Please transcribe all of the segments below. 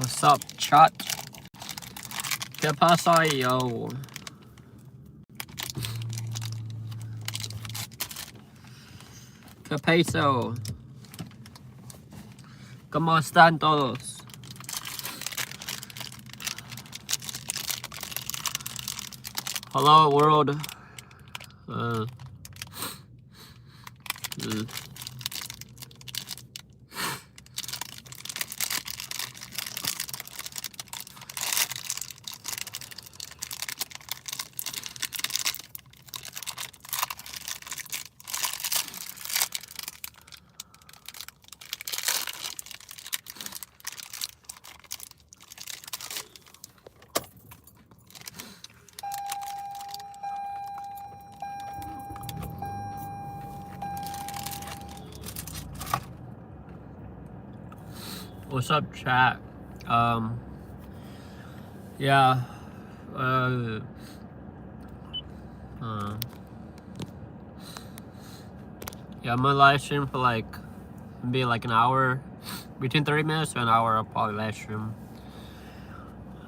What's up, chat? ¿Qué pasa, yo? ¿Qué peso? ¿Cómo están todos? Hello, world. What's up, chat? Yeah. Yeah, I'm gonna live stream for like maybe like an hour, between 30 minutes to an hour. I'll probably live stream.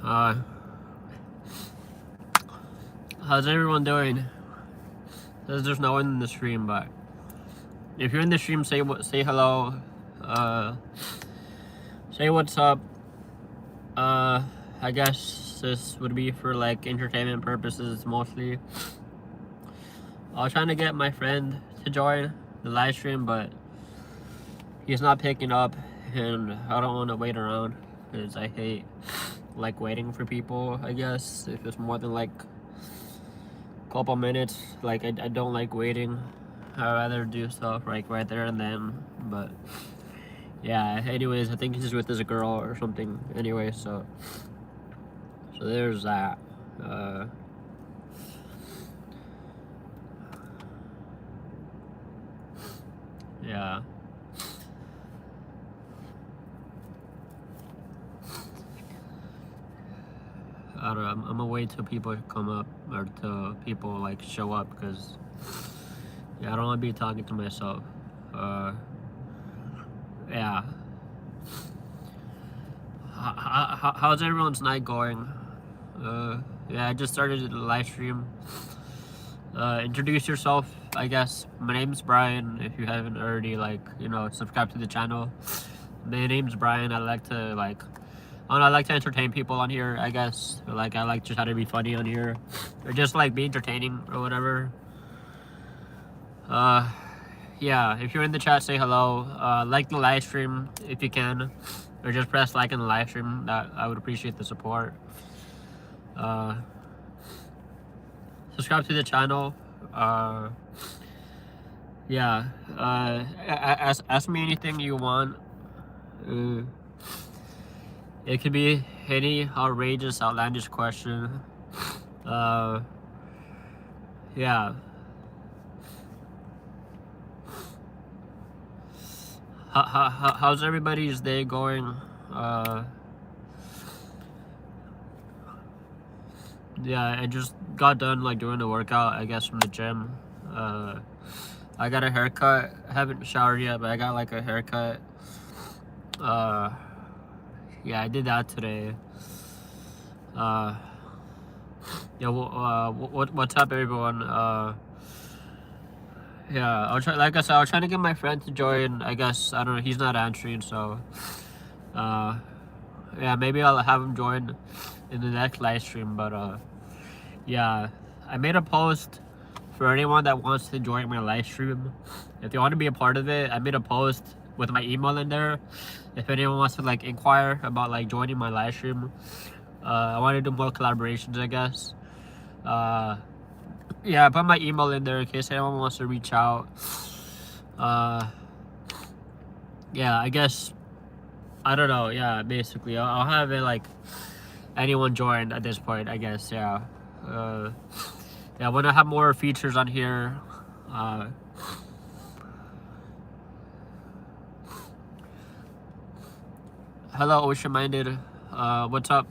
How's everyone doing? There's no one in the stream, but if you're in the stream, say hello. Say what's up. I guess this would be for like entertainment purposes mostly. I was trying to get my friend to join the live stream, but he's not picking up, and I don't want to wait around because I hate like waiting for people. I guess if it's more than like a couple minutes, like I don't like waiting. I'd rather do stuff like right there and then. But yeah, anyways, I think he's with this girl or something anyway, so there's that. Yeah. I don't know, I'm gonna wait till people come up or till people like show up, because yeah, I don't want to be talking to myself. Yeah. How's everyone's night going? Yeah, I just started the live stream. Introduce yourself, I guess. My name's Brian, if you haven't already, like, you know, subscribed to the channel. My name's Brian. I like to, like, I don't know, I like to entertain people on here, I guess. Or, like, I like to try to be funny on here. Or just, like, be entertaining or whatever. Yeah, if you're in the chat, say hello. Like the live stream if you can. Or just press like in the live stream. That I would appreciate the support. Subscribe to the channel. Yeah. Ask me anything you want. It could be any outrageous, outlandish question. Yeah. How's everybody's day going? Yeah, I just got done like doing the workout, I guess, from the gym. I got a haircut. I haven't showered yet, but I got like a haircut. Yeah, I did that today. Yeah, what's up, everyone? Yeah, I'll try. Like I said, I was trying to get my friend to join. I guess I don't know. He's not answering, so yeah, maybe I'll have him join in the next live stream. But yeah, I made a post for anyone that wants to join my live stream. If they want to be a part of it, I made a post with my email in there. If anyone wants to like inquire about like joining my live stream, I want to do more collaborations, I guess. Yeah, I put my email in there in case anyone wants to reach out. Yeah, I guess, I don't know. Yeah, basically, I'll have it like anyone join at this point, I guess. Yeah. Yeah, when I have more features on here, hello, Ocean Minded. What's up?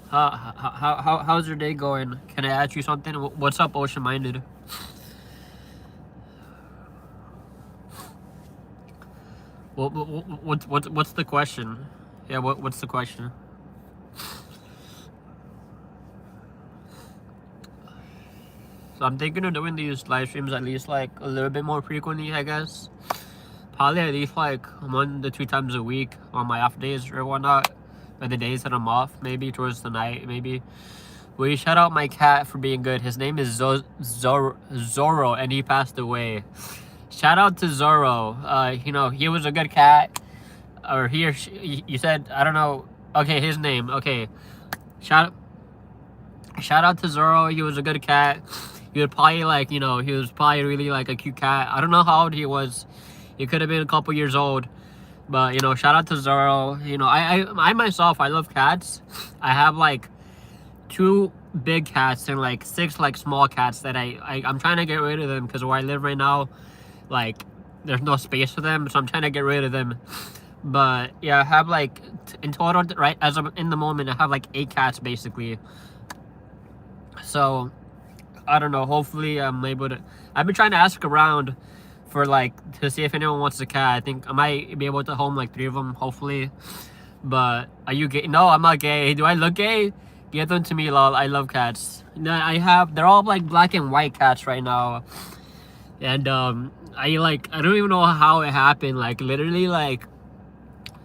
How's your day going? Can I ask you something? What's up, Ocean Minded? What's the question? Yeah, what's the question? So I'm thinking of doing these live streams at least like a little bit more frequently, I guess. Probably at least like 1 to 2 times a week on my off days or whatnot. Or the days that I'm off, maybe towards the night, maybe. Will you shout out my cat for being good? His name is Zorro, and he passed away. Shout out to Zorro. You know, he was a good cat. Or he or she, you said, I don't know. Okay, his name. Okay. Shout out to Zorro. He was a good cat. He would probably like, you know, he was probably really like a cute cat. I don't know how old he was. He could have been a couple years old. But, you know, shout out to Zorro. You know, I myself, I love cats. I have like 2 big cats and like 6 like small cats that I'm trying to get rid of them because where I live right now, like there's no space for them, so I'm trying to get rid of them. But yeah, I have like in total, right as of in the moment, I have like 8 cats basically. So I don't know, hopefully I'm able to. I've been trying to ask around for like to see if anyone wants a cat. I think I might be able to home like 3 of them, hopefully. But are you gay? No, I'm not gay. Do I look gay? Get them to me, lol. I love cats. No, they're all like black and white cats right now. And I don't even know how it happened. Like literally like,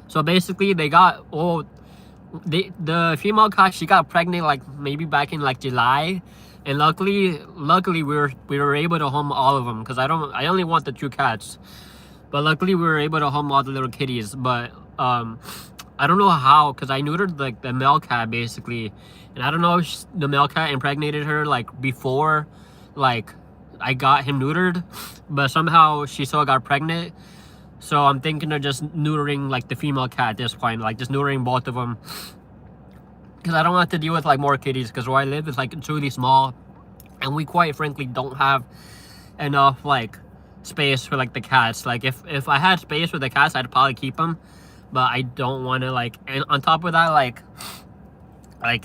so basically they got the female cat, she got pregnant like maybe back in like July. And luckily we were able to home all of them because I only want the 2 cats. But luckily we were able to home all the little kitties. But I don't know how, because I neutered like the male cat basically, and I don't know if the male cat impregnated her like before like I got him neutered, but somehow she still got pregnant. So I'm thinking of just neutering like the female cat at this point, like just neutering both of them, because I don't have to deal with like more kitties, because where I live is like truly small, and we quite frankly don't have enough like space for like the cats. Like if I had space for the cats, I'd probably keep them, but I don't want to like. And on top of that, like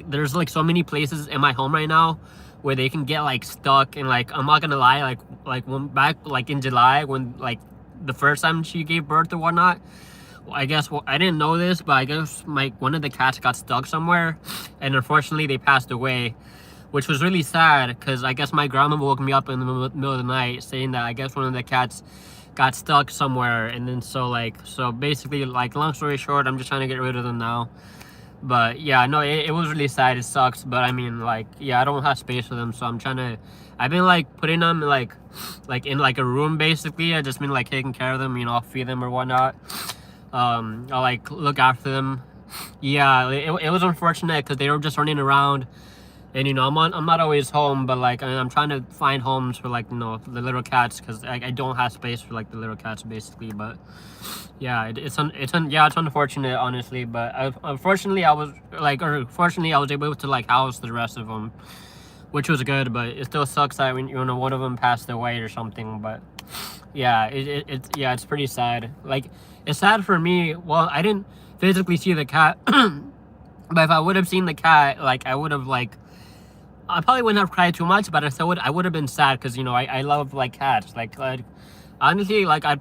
there's like so many places in my home right now where they can get like stuck. And like I'm not gonna lie, like when back like in July when like the first time she gave birth or whatnot, I guess I didn't know this, but I guess one of the cats got stuck somewhere, and unfortunately they passed away, which was really sad because I guess my grandma woke me up in the middle of the night saying that I guess one of the cats got stuck somewhere. And then so basically, like, long story short, I'm just trying to get rid of them now. But yeah, no, it was really sad. It sucks, but I mean, like, yeah, I don't have space for them, so I've been like putting them like in like a room basically. I just been like taking care of them, you know, I'll feed them or whatnot. I'll like look after them. Yeah, it was unfortunate because they were just running around, and you know I'm not always home, but like I'm trying to find homes for like, you know, the little cats, because I don't have space for like the little cats basically. But yeah, it's unfortunate honestly, but fortunately I was able to like house the rest of them, which was good. But it still sucks that when, you know, one of them passed away or something. But yeah, it's pretty sad. Like, it's sad for me. Well, I didn't physically see the cat, but if I would have seen the cat, like I would have like, I probably wouldn't have cried too much, but I would have been sad because, you know, I love like cats. Like honestly, like I'm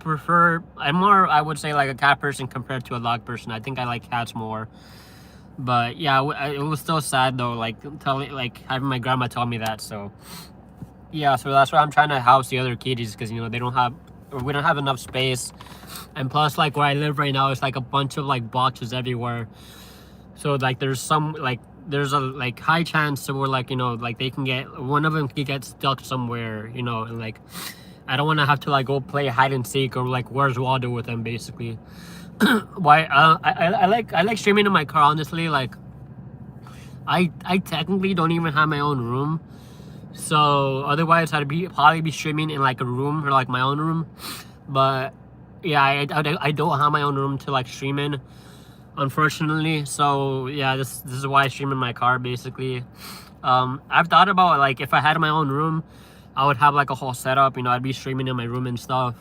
more, I would say, like a cat person compared to a dog person. I think I like cats more. But yeah, it was still sad though, like having my grandma tell me that. So yeah, so that's why I'm trying to house the other kitties, because, you know, we don't have enough space. And plus, like, where I live right now, it's like a bunch of like boxes everywhere. So like there's a like high chance where, like, you know, like one of them can get stuck somewhere, you know. And like I don't want to have to like go play hide and seek or like Where's Waldo with them basically. Why I like streaming in my car, honestly. Like I technically don't even have my own room, so otherwise I'd probably be streaming in like a room or like my own room. But yeah, I don't have my own room to like stream in, unfortunately. So yeah, this is why I stream in my car basically. I've thought about, like, if I had my own room, I would have like a whole setup, you know. I'd be streaming in my room and stuff,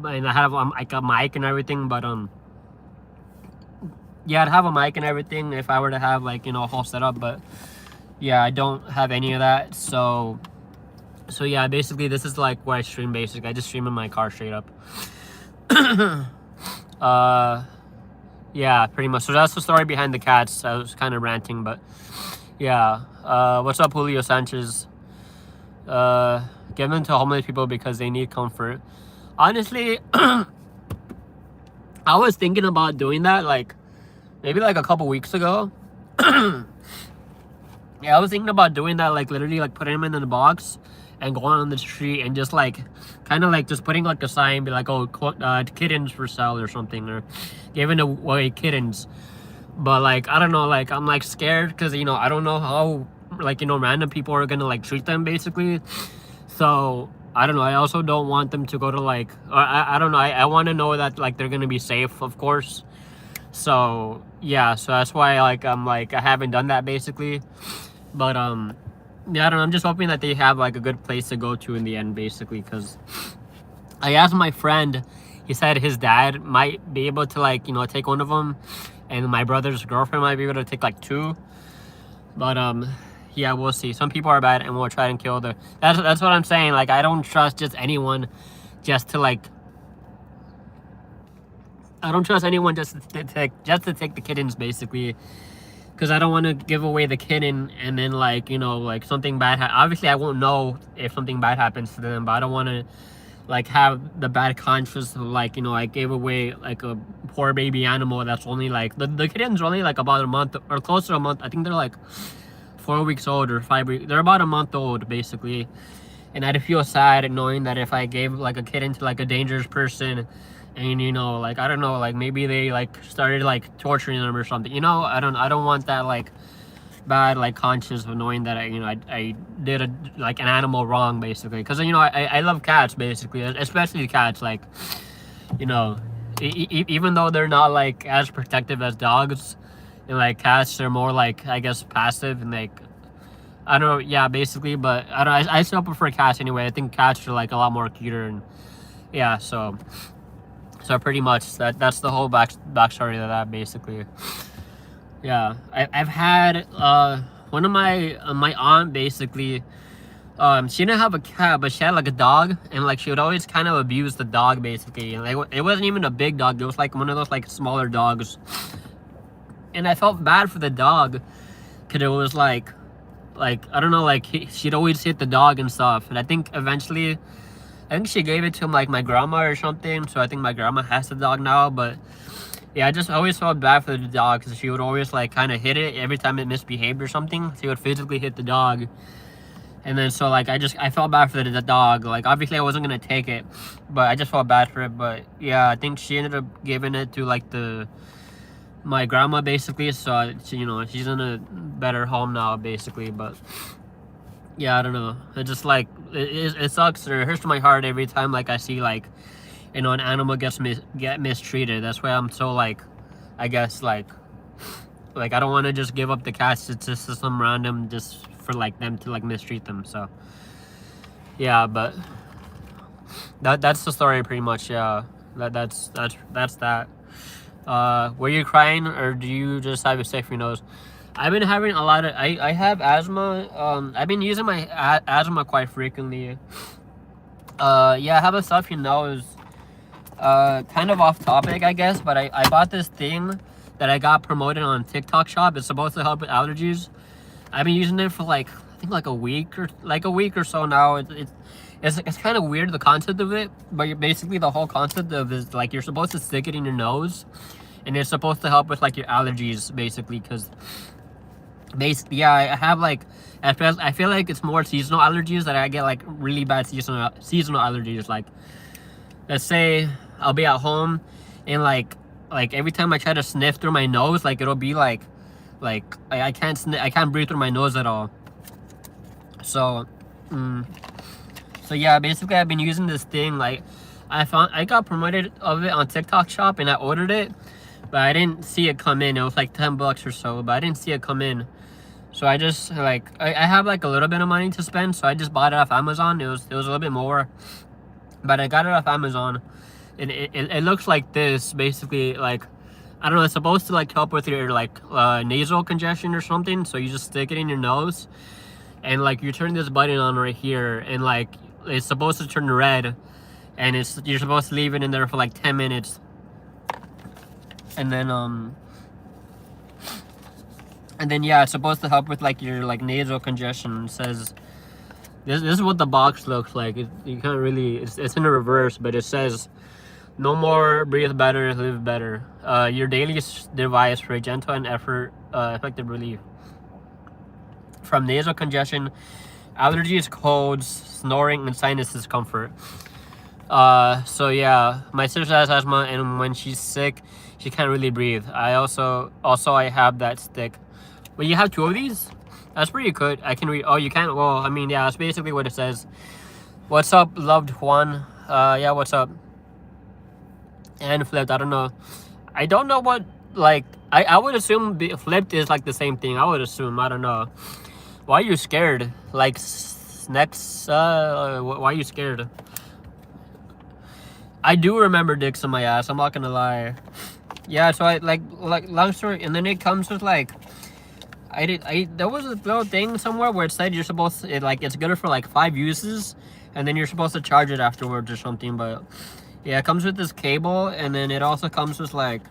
and I have like a mic and everything. But yeah, I'd have a mic and everything if I were to have, like, you know, a whole setup. But yeah, I don't have any of that. So yeah, basically this is like where I stream. Basically I just stream in my car straight up. yeah, pretty much. So that's the story behind the cats. I was kind of ranting, but yeah. What's up, Julio Sanchez? Give them to homeless people because they need comfort. Honestly, I was thinking about doing that like maybe like a couple weeks ago. Yeah, I was thinking about doing that, like literally like putting them in the box and going on the street and just like kind of like just putting like a sign, be like, oh, kittens for sale or something, or giving away kittens. But like, I don't know, like I'm like scared because, you know, I don't know how like, you know, random people are gonna like treat them basically. So I don't know. I also don't want them to go to like, or I don't know. I want to know that like they're gonna be safe, of course. So yeah, so that's why like I'm like I haven't done that basically. But yeah, I don't know. I'm just hoping that they have like a good place to go to in the end, basically, because I asked my friend. He said his dad might be able to like, you know, take one of them, and my brother's girlfriend might be able to take like two. But yeah, we'll see. Some people are bad, and we'll try and kill the. That's what I'm saying. Like I don't trust just anyone, just to like. I don't trust anyone just to take the kittens, basically. Because I don't want to give away the kitten and then like, you know, like something bad obviously I won't know if something bad happens to them, but I don't want to like have the bad conscience of like, you know, I gave away like a poor baby animal that's only like the kitten's only like about a month or close to a month. I think they're like 4 weeks old or 5 weeks. They're about a month old basically, and I'd feel sad knowing that if I gave like a kitten to like a dangerous person, and you know, like I don't know, like maybe they like started like torturing them or something, you know. I don't want that like bad like conscience of knowing that I did like an animal wrong basically, because you know I love cats basically, especially cats, like, you know, even though they're not like as protective as dogs, and like cats, they're more like, I guess, passive and like, I don't know, yeah, basically. But I don't. I still prefer cats anyway. I think cats are like a lot more cuter, and yeah. So pretty much that's the whole backstory of that basically. Yeah, I've had one of my aunt basically. She didn't have a cat, but she had like a dog, and like she would always kind of abuse the dog basically. And like it wasn't even a big dog; it was like one of those like smaller dogs. And I felt bad for the dog, cause it was like I don't know, like she'd always hit the dog and stuff. And I think eventually, I think she gave it to like my grandma or something. So I think my grandma has the dog now. But yeah, I just always felt bad for the dog, because she would always like kind of hit it every time it misbehaved or something. She would physically hit the dog. And then so like I felt bad for the dog. Like obviously I wasn't gonna take it, but I just felt bad for it. But yeah, I think she ended up giving it to like my grandma basically. So you know, she's in a better home now basically. But yeah, I don't know. It just like it sucks, or it hurts my heart every time like I see like, you know, an animal get mistreated. That's why I'm so like, I guess like I don't want to just give up the cats to some random, just for like them to like mistreat them. So yeah, but that's the story pretty much. Yeah, that's that. Were you crying, or do you just have a stuffy nose? I've been having a lot of I have asthma. I've been using my asthma quite frequently. Yeah, I have a stuffy nose. Kind of off topic, I guess, but I bought this thing that I got promoted on TikTok Shop. It's supposed to help with allergies. I've been using it for like, I think like a week or so now. It's kind of weird, the concept of it, but basically the whole concept of it is like you're supposed to stick it in your nose, and it's supposed to help with like your allergies basically, because basically, yeah, I have like, I feel like it's more seasonal allergies that I get, like really bad seasonal allergies. Like, let's say I'll be at home, and like every time I try to sniff through my nose, like it'll be like I can't breathe through my nose at all. So so yeah, basically I've been using this thing. Like I got promoted of it on TikTok Shop, and I ordered it, but I didn't see it come in. It was like $10 or so, but I didn't see it come in. So I just like I have like a little bit of money to spend, so I just bought it off Amazon. It was a little bit more, but I got it off Amazon, and it looks like this basically. Like, I don't know, it's supposed to like help with your like nasal congestion or something. So you just stick it in your nose, and like you turn this button on right here, and like it's supposed to turn red, and you're supposed to leave it in there for like 10 minutes. and then yeah, it's supposed to help with like your like nasal congestion. It says this is what the box looks like. You can't really, it's in reverse, but it says no more, breathe better, live better. Your daily device for a gentle and effective relief from nasal congestion, allergies, colds, snoring, and sinus discomfort. So yeah, my sister has asthma, and when she's sick, she can't really breathe. I also I have that stick. But you have two of these? That's pretty good. I can read. Oh, you can't? Well, I mean, yeah, that's basically what it says. What's up, loved one? Yeah, what's up? And flipped, I don't know. I don't know what, like, I would assume flipped is like the same thing. I would assume. I don't know. Why are you scared? Like, next, why are you scared? I do remember dicks in my ass. I'm not gonna lie. Yeah, so I like long story, and then it comes with like, there was a little thing somewhere where it said you're supposed to, it's good for like 5 uses, and then you're supposed to charge it afterwards or something. But yeah, it comes with this cable, and then it also comes with like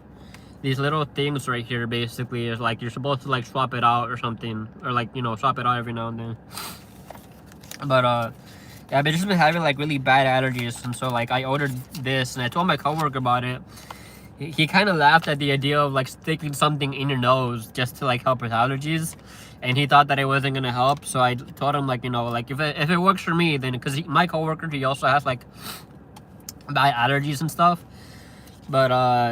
these little things right here. Basically, it's like you're supposed to like swap it out or something, or like, you know, swap it out every now and then. But yeah, I've just been having like really bad allergies, and so like I ordered this, and I told my coworker about it. He kind of laughed at the idea of like sticking something in your nose just to like help with allergies, and he thought that it wasn't gonna help. So I told him, like, you know, like if it works for me, then, because my coworker, he also has like bad allergies and stuff. But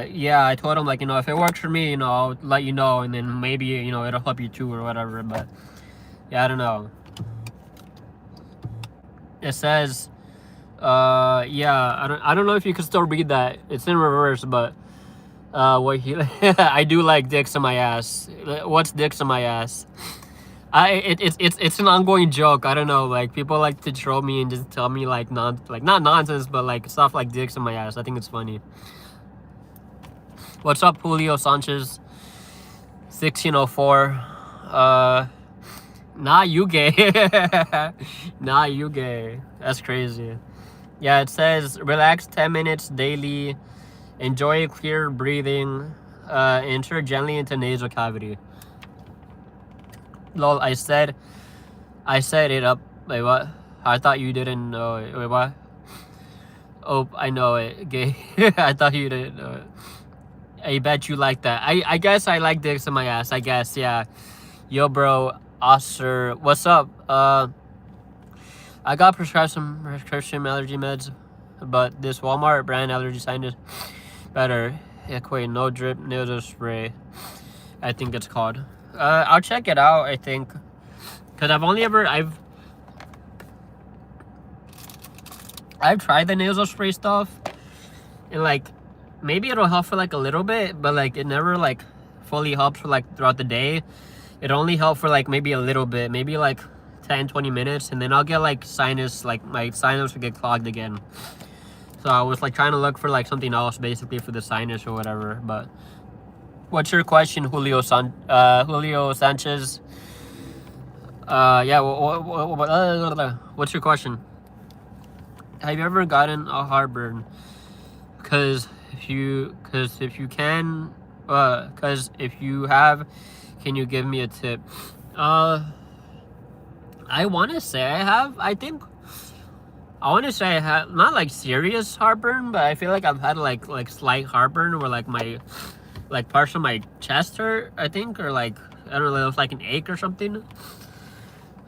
yeah, I told him, like, you know, if it works for me, you know, I'll let you know, and then maybe, you know, it'll help you too or whatever. But yeah, I don't know. It says, yeah, I don't know if you can still read that. It's in reverse, but what he I do like dicks in my ass. What's dicks in my ass? It's an ongoing joke. I don't know, like, people like to troll me and just tell me like not nonsense, but like stuff like dicks in my ass. I think it's funny. What's up, Julio Sanchez? 1604. Nah, you gay. Nah, you gay. That's crazy. Yeah, it says relax 10 minutes daily. Enjoy clear breathing. Enter gently into nasal cavity. Lol, I said it up. Wait, what? I thought you didn't know it. Wait, what? Oh, I know it. Gay. I thought you didn't know it. I bet you like that. I guess I like dicks in my ass. I guess, yeah. Yo, bro. Oscar, what's up? I got prescription allergy meds, but this Walmart brand allergy sign is better. Equate no drip nasal spray, I think it's called. I'll check it out, I think, because I've tried the nasal spray stuff, and like maybe it'll help for like a little bit, but like it never like fully helps for like throughout the day. It only helped for like maybe a little bit, maybe like 10-20 minutes, and then I'll get like sinus, like my sinus will get clogged again. So I was like trying to look for like something else basically for the sinus or whatever. But what's your question, Julio Sanchez? Yeah, what's your question? Have you ever gotten a heartburn? Because if you have, can you give me a tip? I want to say I have. I want to say I have, not like serious heartburn, but I feel like I've had like slight heartburn where like my like parts of my chest hurt, I think, or like, I don't know, it was like an ache or something.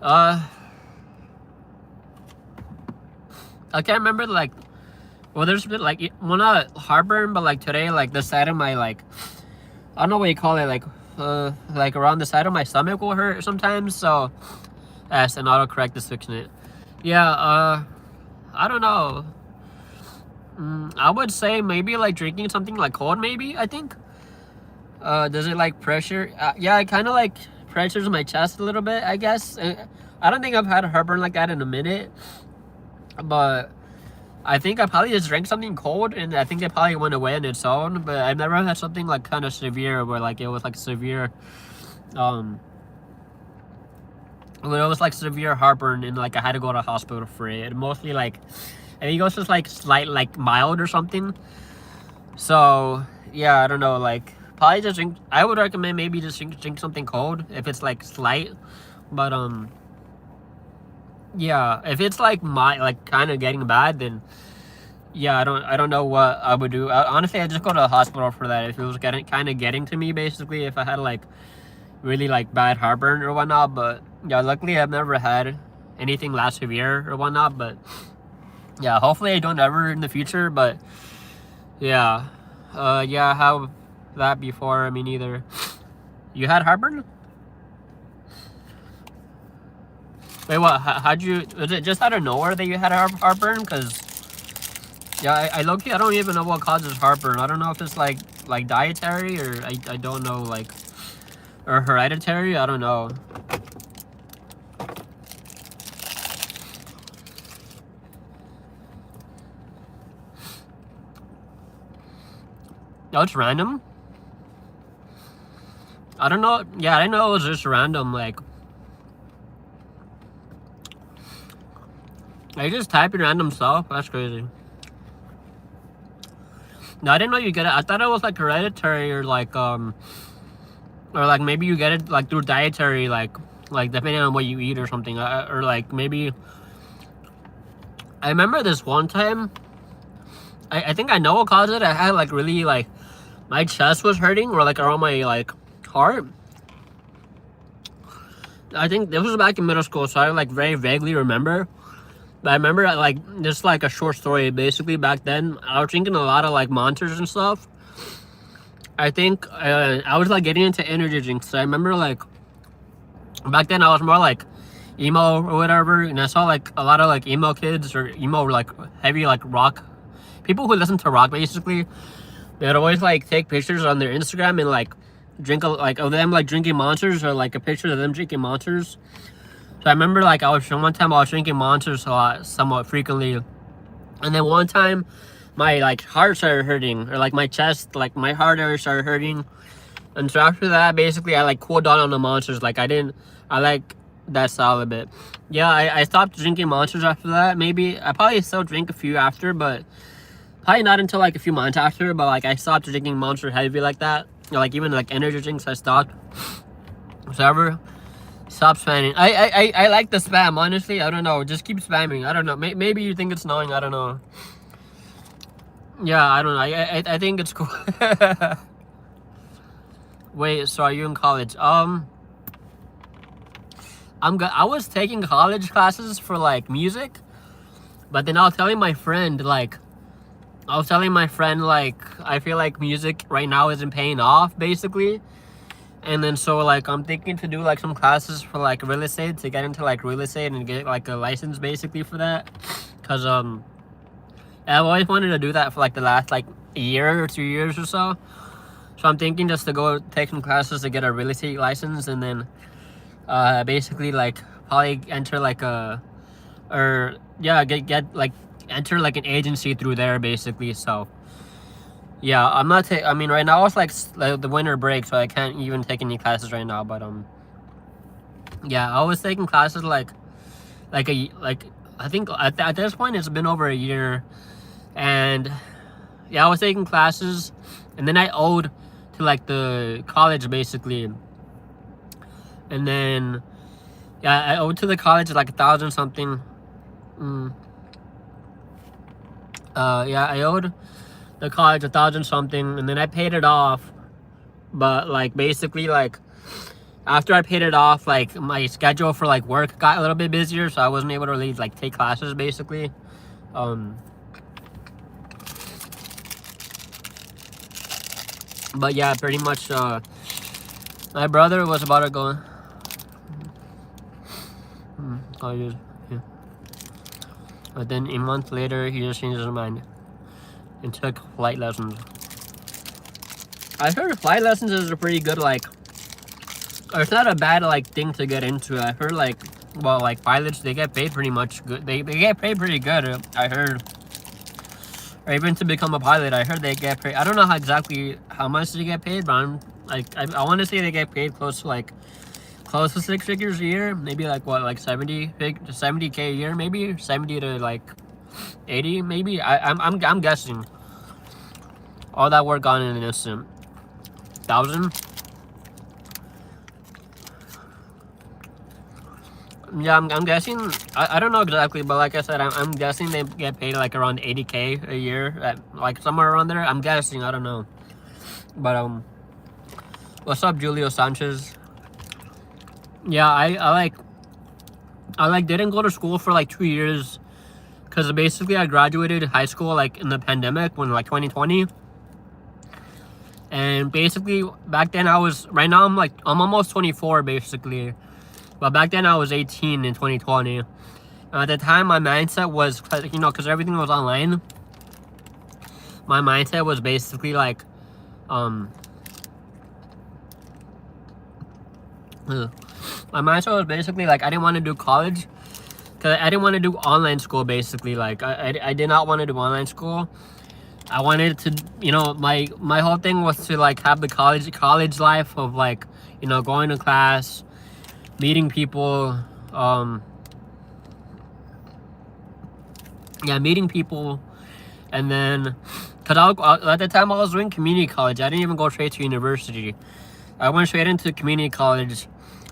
I can't remember, like, well, there's been like, well, not heartburn, but like today, like the side of my, like, I don't know what you call it, like around the side of my stomach will hurt sometimes. So yes, and autocorrect is fixing it. Yeah, I don't know. I would say maybe like drinking something like cold, maybe, I think. Does it like pressure? Yeah, it kind of like pressures my chest a little bit, I guess. I don't think I've had a heartburn like that in a minute, but I think I probably just drank something cold, and I think it probably went away on its own. But I've never had something like kind of severe where like it was like severe, when it was like severe heartburn and like I had to go to the hospital for it. Mostly like, I think it was just like slight, like mild or something. So yeah, I don't know, like probably just drink. I would recommend maybe just drink something cold if it's like slight, but yeah, if it's like kind of getting bad, then yeah, I don't know what I would do. Honestly, I just go to the hospital for that. If it was kind of getting to me, basically, if I had like really like bad heartburn or whatnot. But yeah, luckily I've never had anything that severe or whatnot. But yeah, hopefully I don't ever in the future. But yeah, yeah, I have that before. I mean, either you had heartburn. Wait, what? How'd you? Was it just out of nowhere that you had heartburn? Cause yeah, I low-key, I don't even know what causes heartburn. I don't know if it's like dietary or I don't know, like, or hereditary. I don't know. Oh, it's random. I don't know. Yeah, I didn't know it was just random. Like, I just type in random stuff. That's crazy. No, I didn't know you get it. I thought it was like hereditary or like maybe you get it like through dietary, like depending on what you eat or something, or like maybe. I remember this one time. I think I know what caused it. I had like really like my chest was hurting or like around my like heart. I think this was back in middle school, so I like very vaguely remember. But I remember like just like a short story. Basically, back then I was drinking a lot of like Monsters and stuff. I think I was like getting into energy drinks. So I remember like back then I was more like emo or whatever, and I saw like a lot of like emo kids or emo like heavy like rock people who listen to rock. Basically, they'd always like take pictures on their Instagram and like drink like of them like drinking Monsters or like a picture of them drinking Monsters. So I remember like one time I was drinking Monsters a lot, somewhat frequently, and then one time my like heart started hurting, or like my chest, like my heart area started hurting, and so after that, basically I like cooled down on the Monsters. Like I like that style a bit. Yeah, I stopped drinking Monsters after that. Maybe I probably still drink a few after, but probably not until like a few months after. But like I stopped drinking Monster Heavy like that, or, like even like energy drinks I stopped. So stop spamming. I like the spam, honestly. I don't know. Just keep spamming. I don't know. Maybe you think it's annoying. I don't know. Yeah, I don't know. I think it's cool. Wait, so are you in college? I was taking college classes for like music, but then I was telling my friend like I feel like music right now isn't paying off, basically. And then so like I'm thinking to do like some classes for like real estate, to get into like real estate and get like a license basically for that. Cause I've always wanted to do that for like the last like a year or 2 years or so. So I'm thinking just to go take some classes to get a real estate license, and then basically like probably enter like get like enter like an agency through there basically. So yeah, I'm not I mean, right now it's like the winter break, so I can't even take any classes right now. But yeah, I was taking classes like I think at this point it's been over a year, and yeah, I was taking classes, and then I owed to like the college basically, and then yeah, I owed to the college like 1,000 something. Yeah, I owed the college 1,000 something, and then I paid it off. But like basically like after I paid it off, like my schedule for like work got a little bit busier, so I wasn't able to really like take classes basically. But yeah, pretty much my brother was about to go yeah. But then a month later he just changed his mind and took flight lessons. I heard flight lessons is a pretty good like, or it's not a bad like thing to get into. I heard like, well, like pilots, they get paid pretty much good. They get paid pretty good, I heard. Or even to become a pilot, I heard they get paid. I don't know how much they get paid, but I'm like I want to say they get paid close to 6 figures a year. Maybe like what, like 70K a year, maybe 70 to like 80, maybe. I'm guessing. All that work gone in an instant. 1,000. Yeah, I'm guessing. I don't know exactly, but like I said, I'm guessing they get paid like around 80K a year, like somewhere around there. I'm guessing. I don't know. But what's up, Julio Sanchez? Yeah, I didn't go to school for like 2 years because basically I graduated high school like in the pandemic when like 2020. And basically back then right now I'm almost 24 basically. But back then I was 18 in 2020. At the time my mindset was, you know, because everything was online. My mindset was basically like, my mindset was basically like I didn't want to do college. Because I didn't want to do online school basically. Like I did not want to do online school. I wanted to, you know, my whole thing was to like have the college life of like, you know, going to class, meeting people, meeting people, and then, cause at the time I was doing community college. I didn't even go straight to university. I went straight into community college,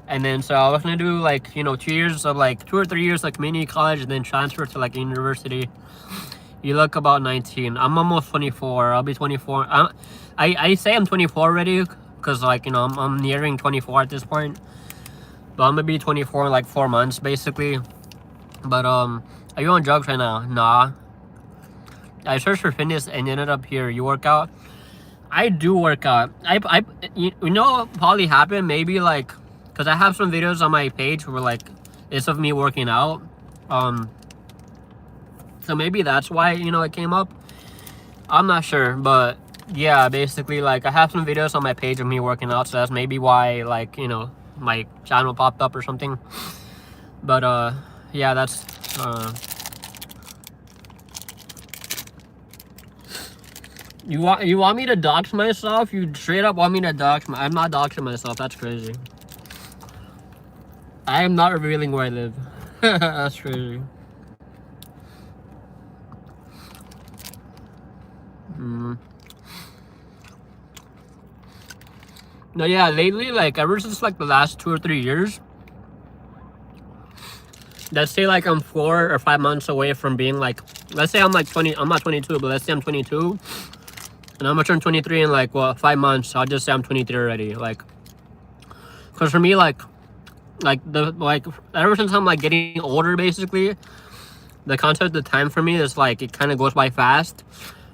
and then so I was gonna do like, you know, 2 years of like 2 or 3 years of community college, and then transfer to like university. You look about 19. I'm almost 24. I'll be 24. I say I'm 24 already, cause like, you know, I'm nearing 24 at this point. But I'm gonna be 24 in like 4 months, basically. But are you on drugs right now? Nah. I searched for fitness and ended up here. You work out? I do work out. You know what probably happened? Maybe like, cause I have some videos on my page where like it's of me working out. So maybe that's why, you know, it came up. I'm not sure, but yeah, basically like I have some videos on my page of me working out, so that's maybe why, like, you know, my channel popped up or something. But yeah, that's you want me to dox myself? You straight up want me to dox I'm not doxing myself. That's crazy. I am not revealing where I live. That's crazy. No, yeah, lately, like ever since like the last 2 or 3 years, let's say like I'm 4 or 5 months away from being like, let's say I'm like 20, I'm not 22, but let's say I'm 22, and I'm gonna turn 23 in like, well, 5 months. I'll just say I'm 23 already. Like, cause for me, like ever since I'm like getting older, basically, the concept of time for me is like, it kind of goes by fast.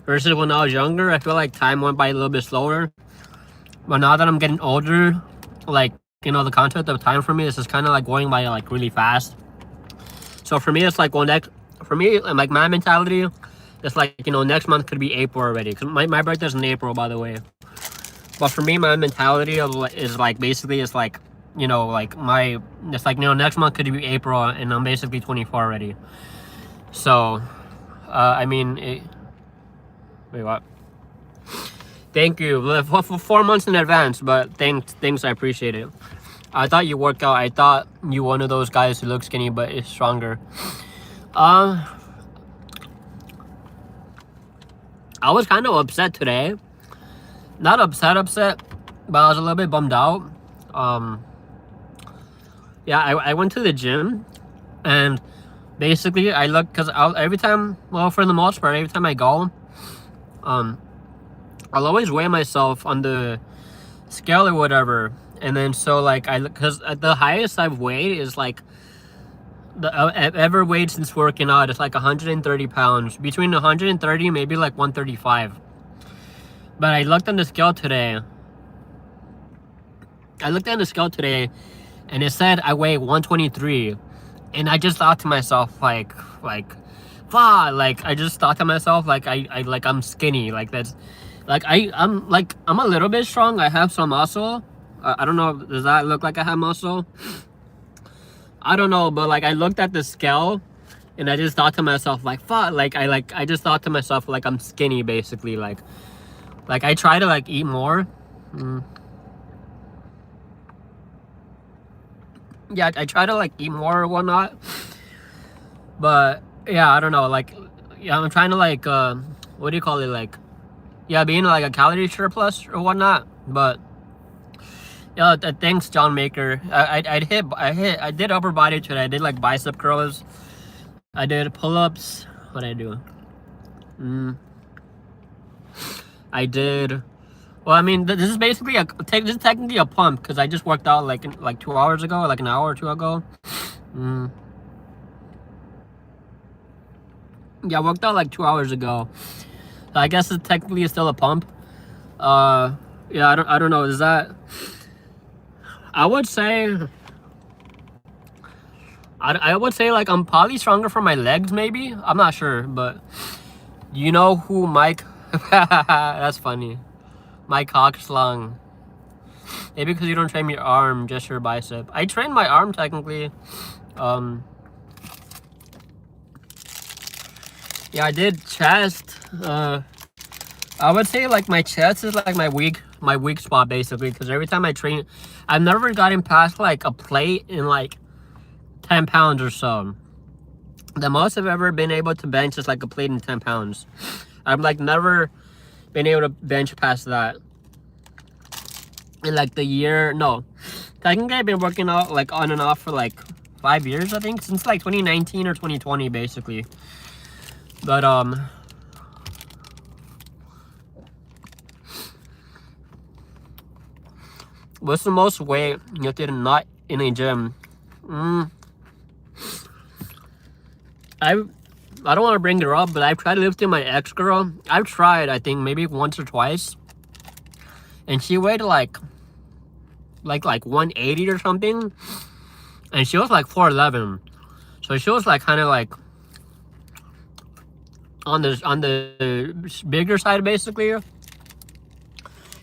Versus when I was younger, I feel like time went by a little bit slower. But now that I'm getting older, like, you know, the concept of time for me is just kind of like going by like really fast. So for me, it's like, well, for me, like my mentality, it's like, you know, next month could be April already. Cause my birthday's in April, by the way. But for me, my mentality is like, basically, it's like, you know, like it's like, you know, next month could be April, and I'm basically 24 already. So, I mean, wait, what? Thank you for 4 months in advance, but thanks, I appreciate it. I thought you work out. I thought you one of those guys who looks skinny but is stronger. I was kind of upset today. Not upset, but I was a little bit bummed out. Yeah, I went to the gym, and basically I look, because every time, well, for the most part, every time I go, I'll always weigh myself on the scale or whatever, and then so like because the highest I've weighed is like I've ever weighed since working out. It's like 130 pounds, between 130 maybe like 135. But I looked on the scale today. And it said I weigh 123, and I just thought to myself like fuck, like I just thought to myself like I'm skinny, like that's. Like I'm a little bit strong. I have some muscle. I don't know. Does that look like I have muscle? I don't know, but like I looked at the scale, and I just thought to myself like, fuck. I just thought to myself like I'm skinny, basically. Like I try to like eat more. Yeah, I try to like eat more or whatnot. But yeah, I don't know. Like, yeah, I'm trying to like what do you call it? Like, yeah, being like a calorie surplus or whatnot. But Yeah, thanks, John Maker. I did upper body today. I did like bicep curls. I did pull-ups. What did I do? I did. Well, I mean, this is basically this is technically a pump because I just worked out like 2 hours ago, like an hour or two ago. Yeah, I worked out like 2 hours ago. So I guess it technically is still a pump. Yeah, I don't know. Is that? I would say. I would say like I'm probably stronger for my legs, maybe. I'm not sure, but you know who Mike? That's funny. Mike Hawkslung. Maybe because you don't train your arm, just your bicep. I train my arm technically. Yeah, I did chest. I would say like my chest is like my weak spot basically, because every time I train, I've never gotten past like a plate in like 10 pounds or so. The most I've ever been able to bench is like a plate in 10 pounds. I've like never been able to bench past that. In like the year, no. I think I've been working out like on and off for like 5 years, I think, since like 2019 or 2020 basically. But what's the most weight you lifted not in a gym? I don't want to bring her up, but I've tried lifting my ex-girl. I've tried, I think, maybe once or twice. And she weighed like 180 or something. And she was like 4'11". So she was like kind of like on the bigger side basically.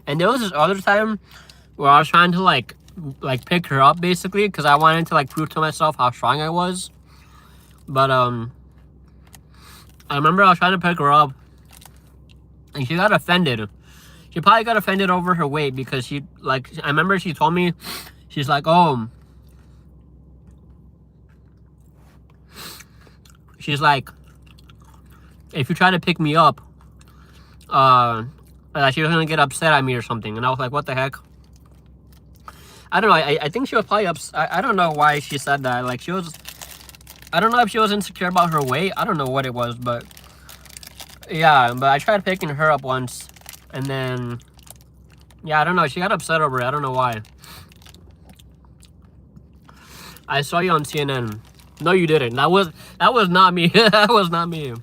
And there was this other time where I was trying to like pick her up basically because I wanted to like prove to myself how strong I was. But I remember I was trying to pick her up and she got offended. She probably got offended over her weight because she like, I remember she told me, she's like, oh, she's like, if you try to pick me up, she was gonna get upset at me or something. And I was like, what the heck? I don't know. I think she was probably upset. I don't know why she said that. Like she was, I don't know if she was insecure about her weight. I don't know what it was, but yeah. But I tried picking her up once, and then yeah, I don't know. She got upset over it. I don't know why. I saw you on CNN. No, you didn't. That was not me. That was not me.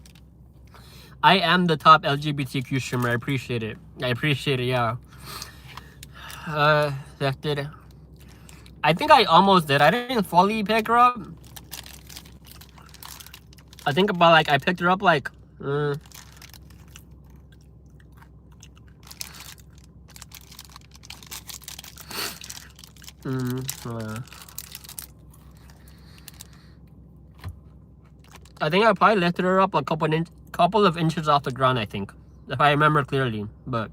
I am the top LGBTQ streamer. I appreciate it. Yeah. That did. I think I almost did. I didn't fully pick her up. I think about like I picked her up like. I think I probably lifted her up a couple of inches off the ground, I think, if I remember clearly. But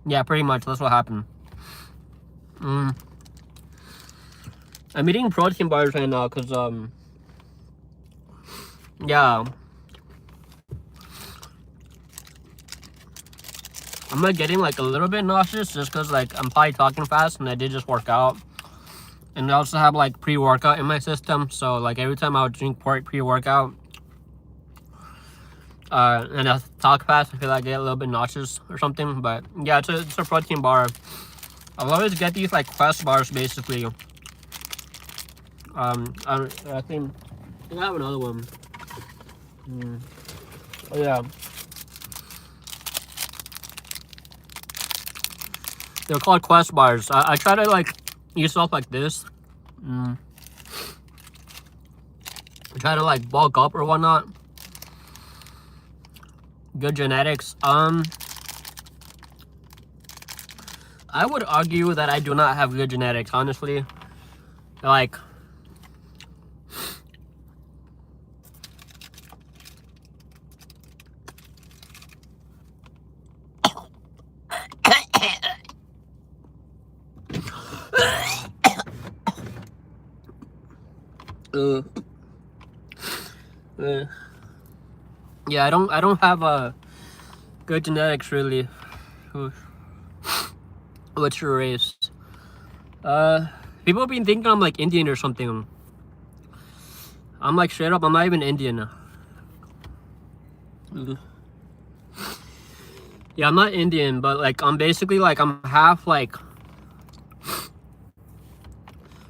yeah, pretty much that's what happened. I'm eating protein bars right now because yeah, I'm like getting like a little bit nauseous just because like I'm probably talking fast and I did just work out. And I also have like pre-workout in my system, so like every time I would drink pre-workout and I talk fast, I feel like I get a little bit nauseous or something. But yeah, it's a protein bar. I'll always get these like Quest bars basically. I think I have another one. Oh yeah, they're called Quest bars. I try to like eat stuff like this. I try to like bulk up or whatnot. Good genetics. I would argue that I do not have good genetics, honestly. Like, yeah, I don't have a good genetics really. What's your race? People been thinking I'm like Indian or something. I'm like straight up, I'm not even Indian. Yeah, I'm not Indian, but like I'm basically like I'm half like.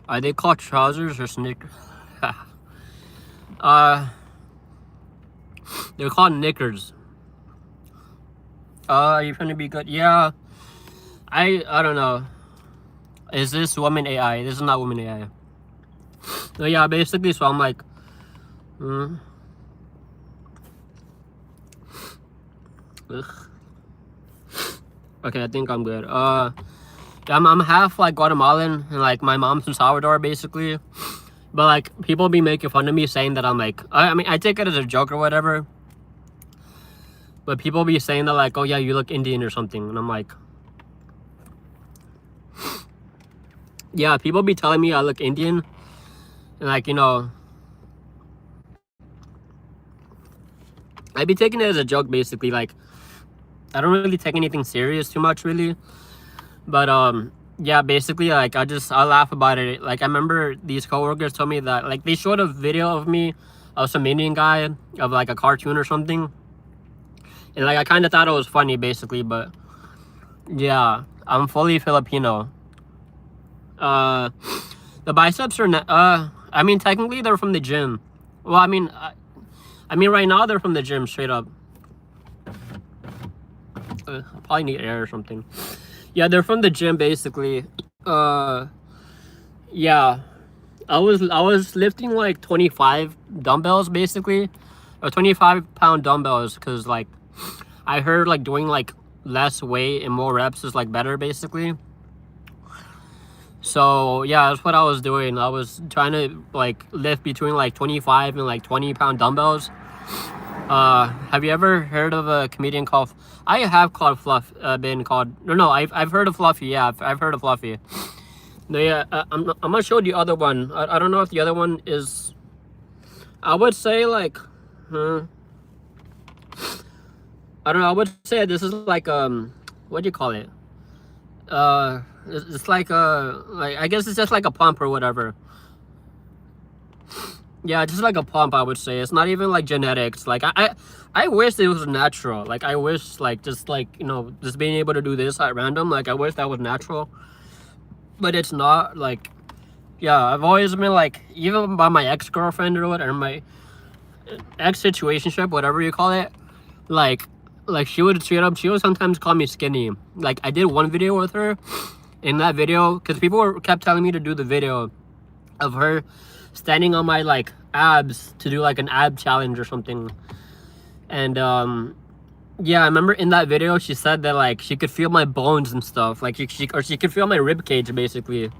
Are they called trousers or sneakers? They're called knickers. You're trying to be good? Yeah. I don't know. Is this woman AI? This is not woman AI. No, yeah, basically, so I'm like, ugh. Okay, I think I'm good. I'm half like Guatemalan and like my mom's from Salvador, basically. But like people be making fun of me, saying that I'm like, I mean, I take it as a joke or whatever. But people be saying that like, oh yeah, you look Indian or something, and I'm like, yeah, people be telling me I look Indian, and like, you know, I be taking it as a joke, basically. Like, I don't really take anything serious too much, really. But yeah, basically, like I laugh about it. Like I remember these coworkers told me that like they showed a video of me, of some Indian guy, of like a cartoon or something, and like I kind of thought it was funny, basically. But yeah, I'm fully Filipino. The biceps are I mean, technically they're from the gym. Well, I mean right now they're from the gym, straight up. I probably need air or something. Yeah, they're from the gym, basically. Yeah, I was lifting like 25 dumbbells, basically, or 25-pound dumbbells, because like I heard like doing like less weight and more reps is like better, basically. So yeah, that's what I was doing. I was trying to like lift between like 25 and like 20-pound dumbbells. Have you ever heard of a comedian called? I have called Fluff. Been called. No, I've heard of Fluffy. Yeah, I've heard of Fluffy. No, yeah, I'm gonna show the other one. I don't know if the other one is. I would say like, I don't know. I would say this is like what do you call it? It's like like I guess it's just like a pump or whatever. Yeah, just like a pump, I would say. It's not even like genetics. Like I wish it was natural. Like I wish like just like, you know, just being able to do this at random. Like I wish that was natural, but it's not. Like, yeah, I've always been like, even by my ex-girlfriend or whatever, my ex-situationship, whatever you call it. Like she would straight up, she would sometimes call me skinny. Like I did one video with her. In that video, because people kept telling me to do the video of her standing on my like abs to do like an ab challenge or something. And yeah, I remember in that video she said that like she could feel my bones and stuff, like she could feel my rib cage, basically.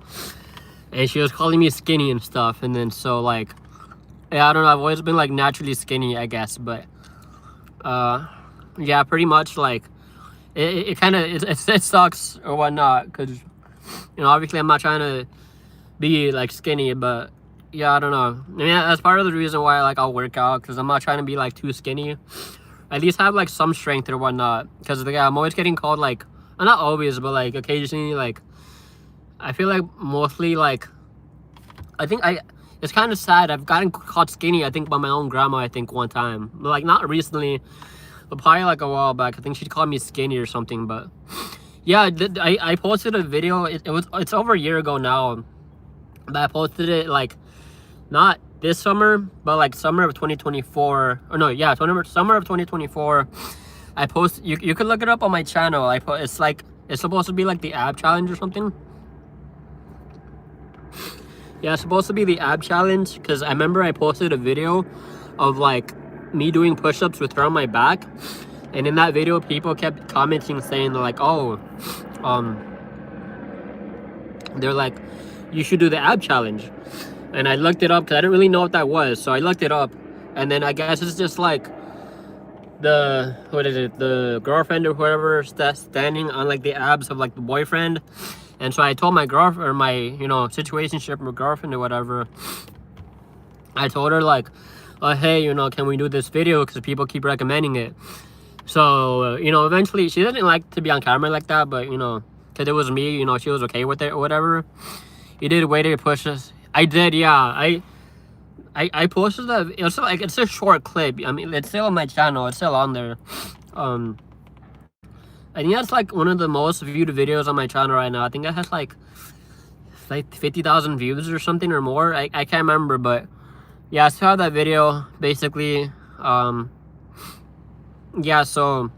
And she was calling me skinny and stuff. And then so like, yeah, I don't know, I've always been like naturally skinny, I guess. But yeah, pretty much like it kind of it sucks or whatnot, because you know, obviously I'm not trying to be like skinny, but yeah, I don't know. I mean, that's part of the reason why like I'll work out, because I'm not trying to be like too skinny. At least have like some strength or whatnot, because yeah, I'm always getting called like, not always, but like occasionally, like I feel like mostly like it's kind of sad. I've gotten called skinny, I think, by my own grandma, I think, one time. But, like, not recently, but probably like a while back. I think she called me skinny or something. But yeah, I posted a video. It's over a year ago now, but I posted it like not this summer, but like summer of 2024. Or no, yeah, summer of 2024. I post. You could look it up on my channel. It's like, it's supposed to be like the ab challenge or something. Yeah, it's supposed to be the ab challenge, because I remember I posted a video of like me doing push-ups with her on my back, and in that video people kept commenting saying they're like, oh, they're like, you should do the ab challenge. And I looked it up because I didn't really know what that was, so I looked it up, and then I guess it's just like the girlfriend or whoever standing on like the abs of like the boyfriend. And so I told my girlfriend, or my, you know, situationship or girlfriend or whatever, I told her like, hey, you know, can we do this video, because people keep recommending it. So you know, eventually, she doesn't like to be on camera like that, but you know, because it was me, you know, she was okay with it or whatever. You did weighted pushes. I did, yeah. I posted that. It's like, it's a short clip. I mean, it's still on my channel. It's still on there. I think that's like one of the most viewed videos on my channel right now. I think it has like 50,000 views or something or more. I can't remember, but yeah, I saw that video basically. Yeah, so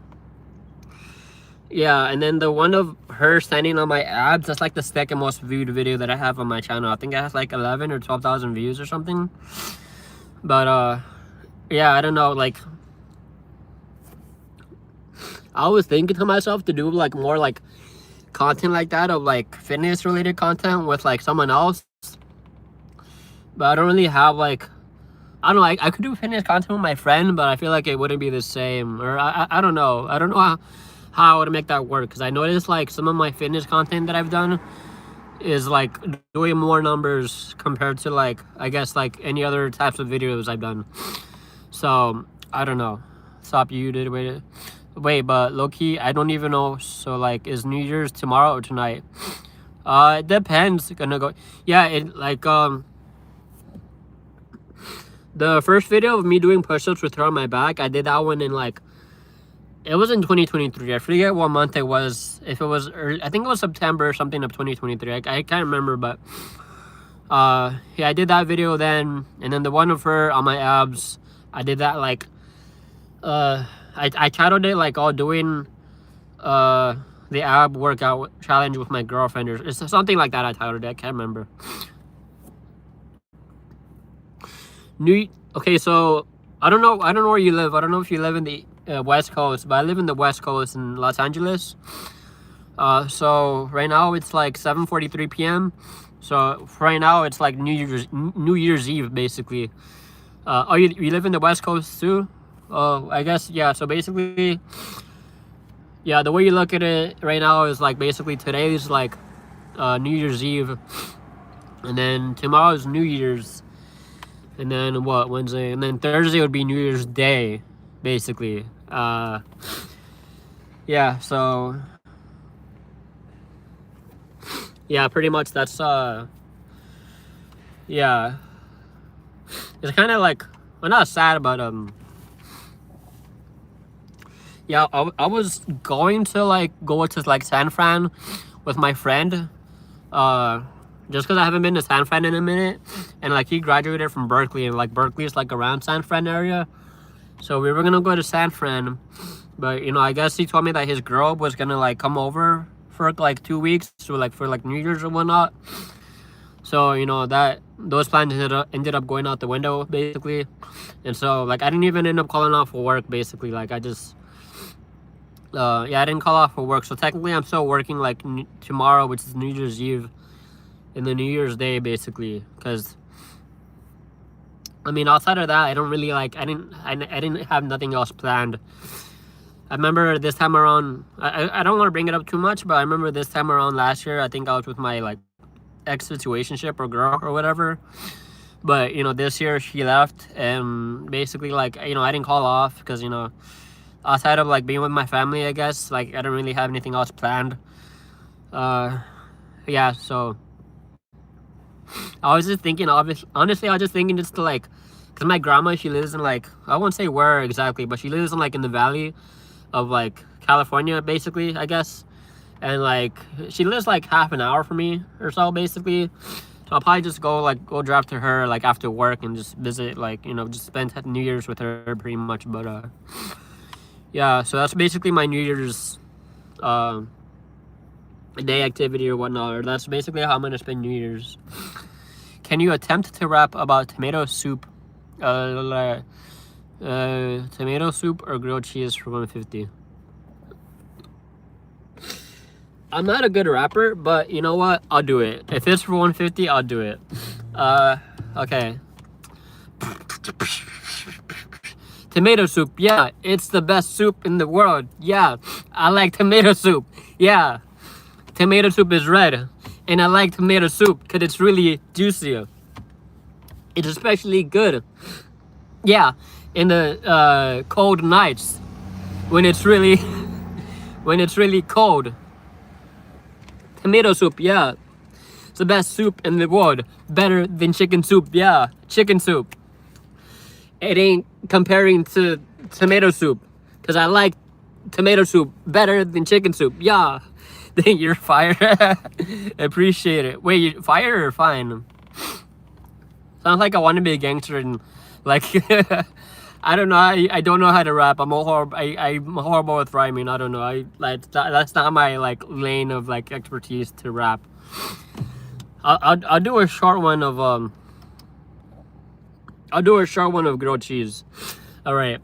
yeah, and then the one of her standing on my abs, that's like the second most viewed video that I have on my channel. I think it has like 11 or 12,000 views or something. But yeah, I don't know, like I was thinking to myself to do like more like content like that, of like fitness related content with like someone else, but I don't really have like, I don't know, I could do fitness content with my friend, but I feel like it wouldn't be the same, or I don't know how I would make that work, because I noticed like some of my fitness content that I've done is like doing more numbers compared to like, I guess, like any other types of videos I've done. So I don't know. Stop, you did wait, but low-key I don't even know. So like, is New Year's tomorrow or tonight? It depends. Gonna go, yeah, it like the first video of me doing push-ups with her on my back, I did that one in like, it was in 2023. I forget what month it was. If it was early, I think it was September or something of 2023. I can't remember, but yeah, I did that video then. And then the one of her on my abs, I did that like I titled it like all doing the ab workout challenge with my girlfriend, or it's something like that. I titled it. I can't remember. Okay, so I don't know where you live. I don't know if you live in the West Coast, but I live in the West Coast in Los Angeles. So right now it's like 7:43 p.m. So right now it's like New Year's Eve basically. Oh, you live in the West Coast too? I guess, yeah. So basically, yeah, the way you look at it right now is like basically today is like New Year's Eve, and then tomorrow is New Year's. And then what, Wednesday, and then Thursday would be New Year's Day, basically. Yeah, so yeah, pretty much that's yeah, it's kind of like, well, not sad, but yeah, I was going to like go to like San Fran with my friend, just because I haven't been to San Fran in a minute, and like he graduated from Berkeley, and like Berkeley is like around San Fran area, so we were gonna go to San Fran, but you know, I guess he told me that his girl was gonna like come over for like 2 weeks, so like for like New Year's or whatnot. So you know, that those plans ended up going out the window basically, and so like I didn't even end up calling off for work basically. Like I just yeah, I didn't call off for work, so technically I'm still working like tomorrow, which is New Year's Eve, and the New Year's Day basically, because I mean, outside of that, I don't really like, I didn't have nothing else planned. I remember this time around, I don't want to bring it up too much, but I remember this time around last year, I think I was with my like ex-situationship or girl or whatever, but you know, this year she left, and basically like, you know, I didn't call off because, you know, outside of like being with my family, I guess, like I don't really have anything else planned. Yeah, so I was just thinking, honestly, I was just thinking just to like, because my grandma, she lives in like, I won't say where exactly, but she lives in like in the valley of like California basically, I guess, and like she lives like half an hour from me or so basically, so I'll probably just go drive to her like after work and just visit, like, you know, just spend New Year's with her pretty much. But yeah, so that's basically my New Year's day activity or whatnot, or that's basically how I'm gonna spend New Year's. Can you attempt to rap about tomato soup, tomato soup or grilled cheese for 150? I'm not a good rapper, but you know what? I'll do it. If it's for 150, I'll do it. Okay. Tomato soup, yeah, it's the best soup in the world. Yeah, I like tomato soup. Yeah, tomato soup is red, and I like tomato soup because it's really juicy. It's especially good. Yeah, in the cold nights when it's really when it's really cold. Tomato soup, yeah. It's the best soup in the world. Better than chicken soup, yeah. Chicken soup. It ain't comparing to tomato soup. Because I like tomato soup better than chicken soup, yeah. Then you're fired. Appreciate it. Wait, you fired or fine? Sounds like I want to be a gangster and like I don't know. I don't know how to rap. I'm horrible with rhyming. I don't know. That's not my like lane of like expertise to rap. I'll do a short one of I'll do a short one of grilled cheese. All right.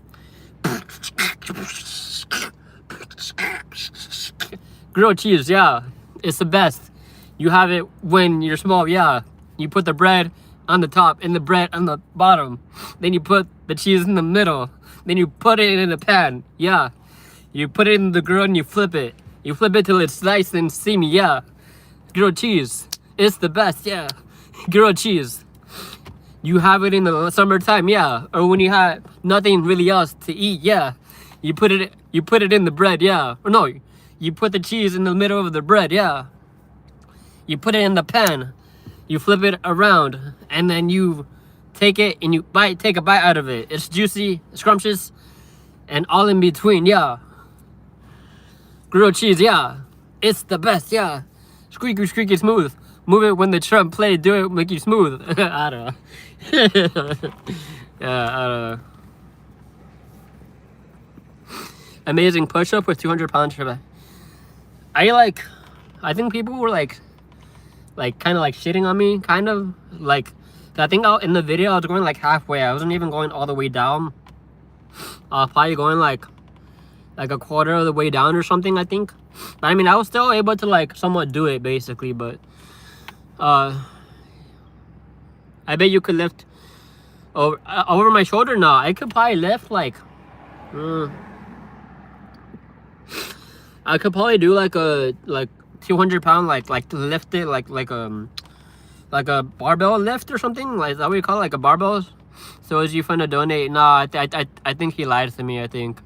Grilled cheese, yeah, it's the best. You have it when you're small, yeah. You put the bread on the top and the bread on the bottom. Then you put the cheese in the middle. Then you put it in a pan, yeah. You put it in the grill and you flip it. You flip it till it's nice and steamy, yeah. Grilled cheese, it's the best, yeah. Grilled cheese. You have it in the summertime, yeah. Or when you have nothing really else to eat, yeah. You put it in the bread, yeah. Or no, you put the cheese in the middle of the bread, yeah. You put it in the pan. You flip it around, and then you take it and you take a bite out of it. It's juicy, scrumptious, and all in between, yeah. Grilled cheese, yeah. It's the best, yeah. Squeaky, squeaky smooth. Move it when the Trump play, do it, make you smooth. I don't know. Yeah, I don't know. Amazing push-up with 200 pounds. I think people were like kind of like shitting on me, kind of like. I think in the video I was going like halfway. I wasn't even going all the way down. I was probably going like a quarter of the way down or something, I think. But I mean, I was still able to like somewhat do it basically. But I bet you could lift over my shoulder now. I could probably lift like. I could probably do like a 200 pound like to lift it like a barbell lift or something. Like, is that what you call it? Like a barbell? So is you finna donate? Nah, I think he lied to me. I think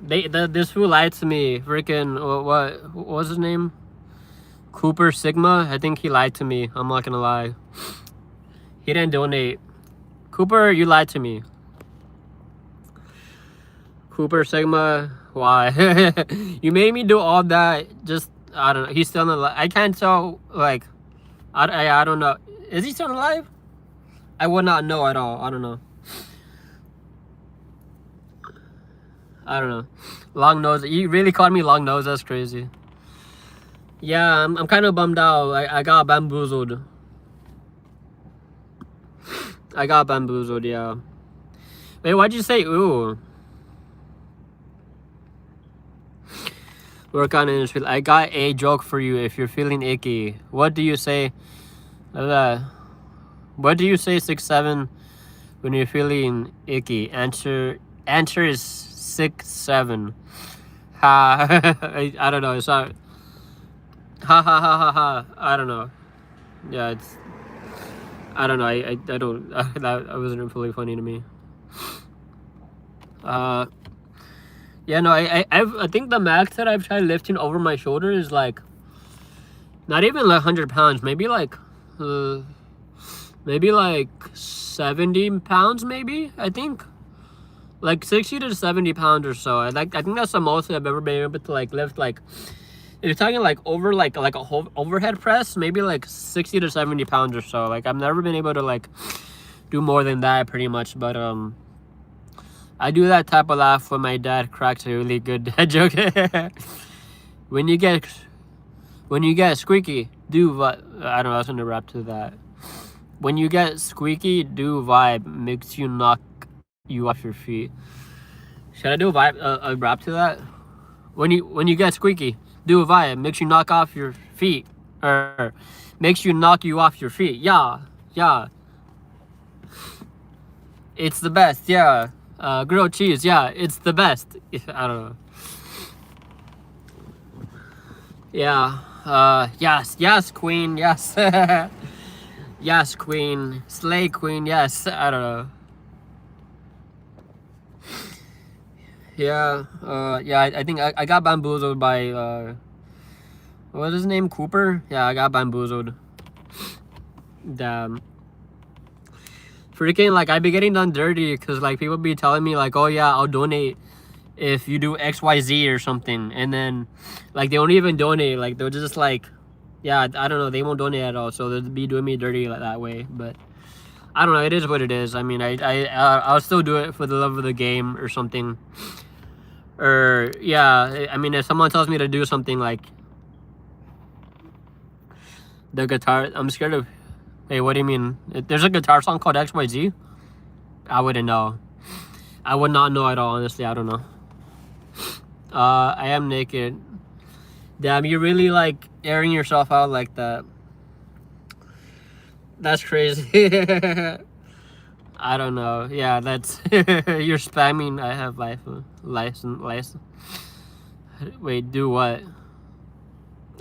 this fool lied to me. Freaking what was his name? Cooper Sigma. I think he lied to me. I'm not gonna lie. He didn't donate. Cooper, you lied to me. Cooper Sigma, why? You made me do all that. Just I don't know. He's still alive. I can't tell. Like, I don't know. Is he still alive? I would not know at all. I don't know. I don't know. Long nose. You really called me long nose. That's crazy. Yeah, I'm kind of bummed out. I got bamboozled. I got bamboozled. Yeah. Wait, why'd you say ooh? Work on it. I got a joke for you if you're feeling icky. What do you say? What do you say 6'7" when you're feeling icky? Answer is 6'7". Ha. I don't know. It's not. Ha ha ha ha ha. I don't know. Yeah, it's. I don't know. I don't. That wasn't really funny to me. Yeah, no, I think the max that I've tried lifting over my shoulder is like not even like 100 pounds, maybe like 70 pounds, maybe. I think like 60 to 70 pounds or so. I think that's the most I've ever been able to like lift. Like if you're talking like over like a whole overhead press, maybe like 60 to 70 pounds or so. Like I've never been able to like do more than that pretty much, but I do that type of laugh when my dad cracks a really good dad joke. when you get squeaky, do I don't know. I was gonna rap to that. When you get squeaky, do vibe makes you knock you off your feet. Should I do a rap to that? When you get squeaky, do a vibe makes you knock off your feet, or makes you knock you off your feet. Yeah. It's the best. Yeah. Grilled cheese, yeah, it's the best. I don't know. Yeah. Yes, queen, yes. Yes, queen. Slay queen, yes. I don't know. Yeah. Yeah, I think I got bamboozled by What was his name? Cooper? Yeah, I got bamboozled. Damn. Freaking, like, I be getting done dirty because, like, people be telling me, like, oh, yeah, I'll donate if you do XYZ or something. And then, like, they won't even donate. Like, they'll just, like, yeah, I don't know. They won't donate at all. So they'll be doing me dirty like that way. But I don't know. It is what it is. I mean, I'll still do it for the love of the game or something. Or, yeah, I mean, if someone tells me to do something like the guitar, I'm scared of. Hey, what do you mean? There's a guitar song called XYZ? I wouldn't know. I would not know at all, honestly. I don't know. I am naked. Damn, you really like airing yourself out like that. That's crazy. I don't know. Yeah, that's you're spamming. I have license. Wait, do what?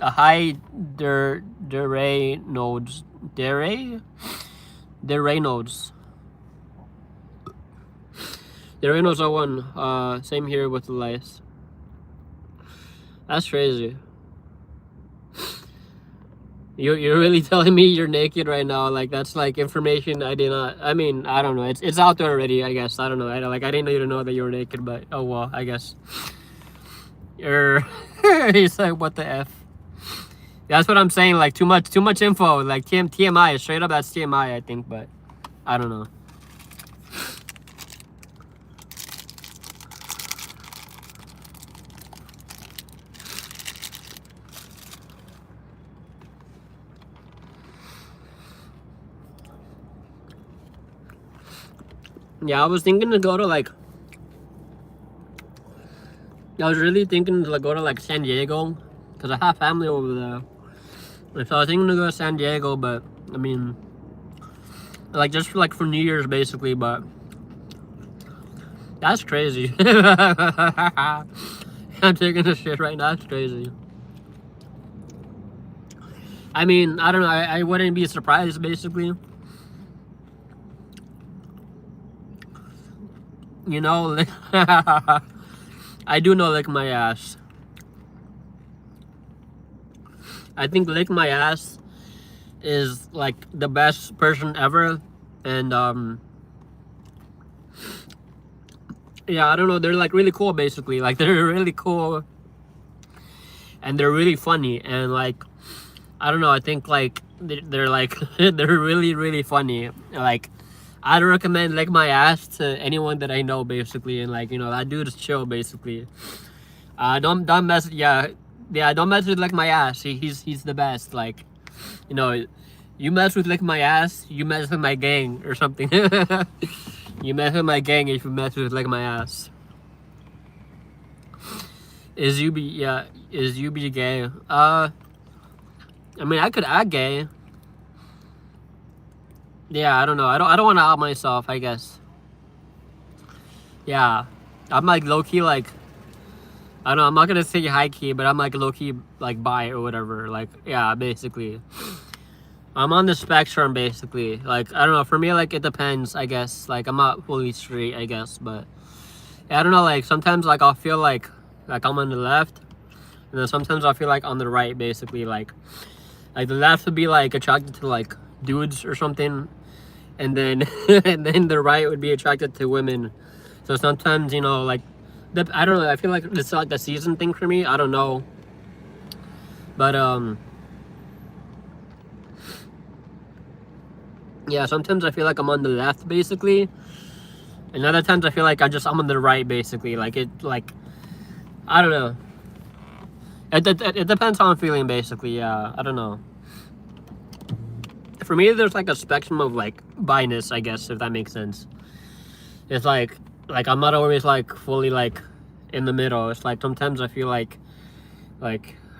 A high Deray nodes. Deray nodes. Deray nodes are one. Same here with the lice. That's crazy. You're really telling me you're naked right now? Like, that's like information I did not. I mean, I don't know. It's out there already. I guess I don't know. I didn't know you to know that you were naked, but oh well. I guess. He's like, what the f? That's what I'm saying. Like, too much info. Like TMI. Straight up, that's TMI. I think, but I don't know. Yeah, I was thinking to go to like. I was really thinking to like go to like San Diego, cause I have family over there. And so I was thinking to go to San Diego, but I mean, like just for New Year's basically. But that's crazy. I'm taking a shit right now. That's crazy. I mean, I don't know. I wouldn't be surprised basically. You know, I do know lick my ass. I think lick my ass is like the best person ever, and yeah, I don't know. They're like really cool, basically. Like they're really cool, and they're really funny, and like I don't know. I think like they're like they're really funny. Like I'd recommend lick my ass to anyone that I know, basically, and like, you know, that dude is chill, basically. Don't mess. Yeah, don't mess with lick my ass. He's the best. Like, you know, you mess with lick my ass, you mess with my gang or something. You mess with my gang if you mess with lick my ass. Is you be gay? I mean, I could add gay. Yeah, I don't know. I don't want to out myself, I guess. Yeah. I'm like low key like I don't know, I'm not gonna say high key, but I'm like low key like bi or whatever. Like, yeah, basically. I'm on the spectrum basically. Like, I don't know, for me like it depends, I guess. Like I'm not fully straight, I guess, but yeah, I don't know, like sometimes like I'll feel like I'm on the left, and then sometimes I'll feel like on the right, basically. Like the left would be like attracted to like dudes or something, and then and then the right would be attracted to women. So sometimes, you know, like I don't know, I feel like it's like the season thing for me. I don't know, but yeah, sometimes I feel like I'm on the left, basically, and other times I feel like I'm on the right, basically. Like it, like I don't know. It depends how I'm feeling, basically. Yeah, I don't know. For me, there's like a spectrum of like bi-ness, I guess, if that makes sense. It's like I'm not always like fully like in the middle. It's like sometimes I feel like I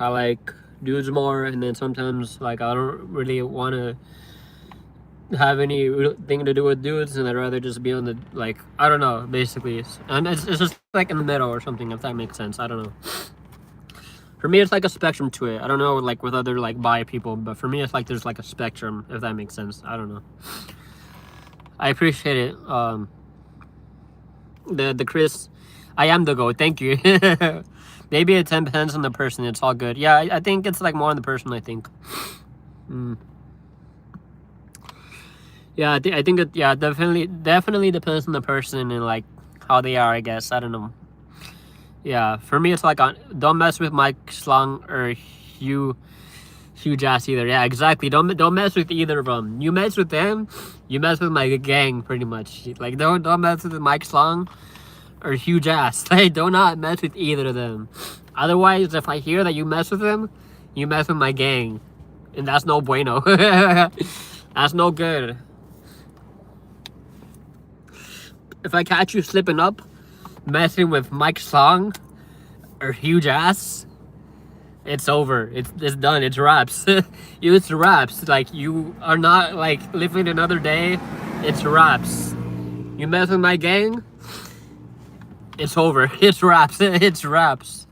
like dudes more, and then sometimes like I don't really want to have anything to do with dudes, and I'd rather just be on the, like, I don't know, basically. And it's just like in the middle or something, if that makes sense. I don't know. For me, it's like a spectrum to it. I don't know, like with other like bi people, but for me, it's like there's like a spectrum, if that makes sense. I don't know. I appreciate it. The Chris, I am the GOAT. Thank you. Maybe it depends on the person. It's all good. Yeah, I think it's like more on the person, I think. Yeah, I think it, yeah, definitely depends on the person and like how they are, I guess. I don't know. Yeah, for me, it's like don't mess with Mike Slung or Hugh Jass either. Yeah, exactly. Don't mess with either of them. You mess with them, you mess with my gang, pretty much. Like don't mess with Mike Slung or Hugh Jass. Like do not mess with either of them. Otherwise, if I hear that you mess with them, you mess with my gang, and that's no bueno. That's no good. If I catch you slipping up, messing with Mike Song or Hugh Jass, it's over. It's done. It's wraps. It's wraps. Like you are not like living another day. It's wraps. You mess with my gang, it's over. It's wraps. It's wraps.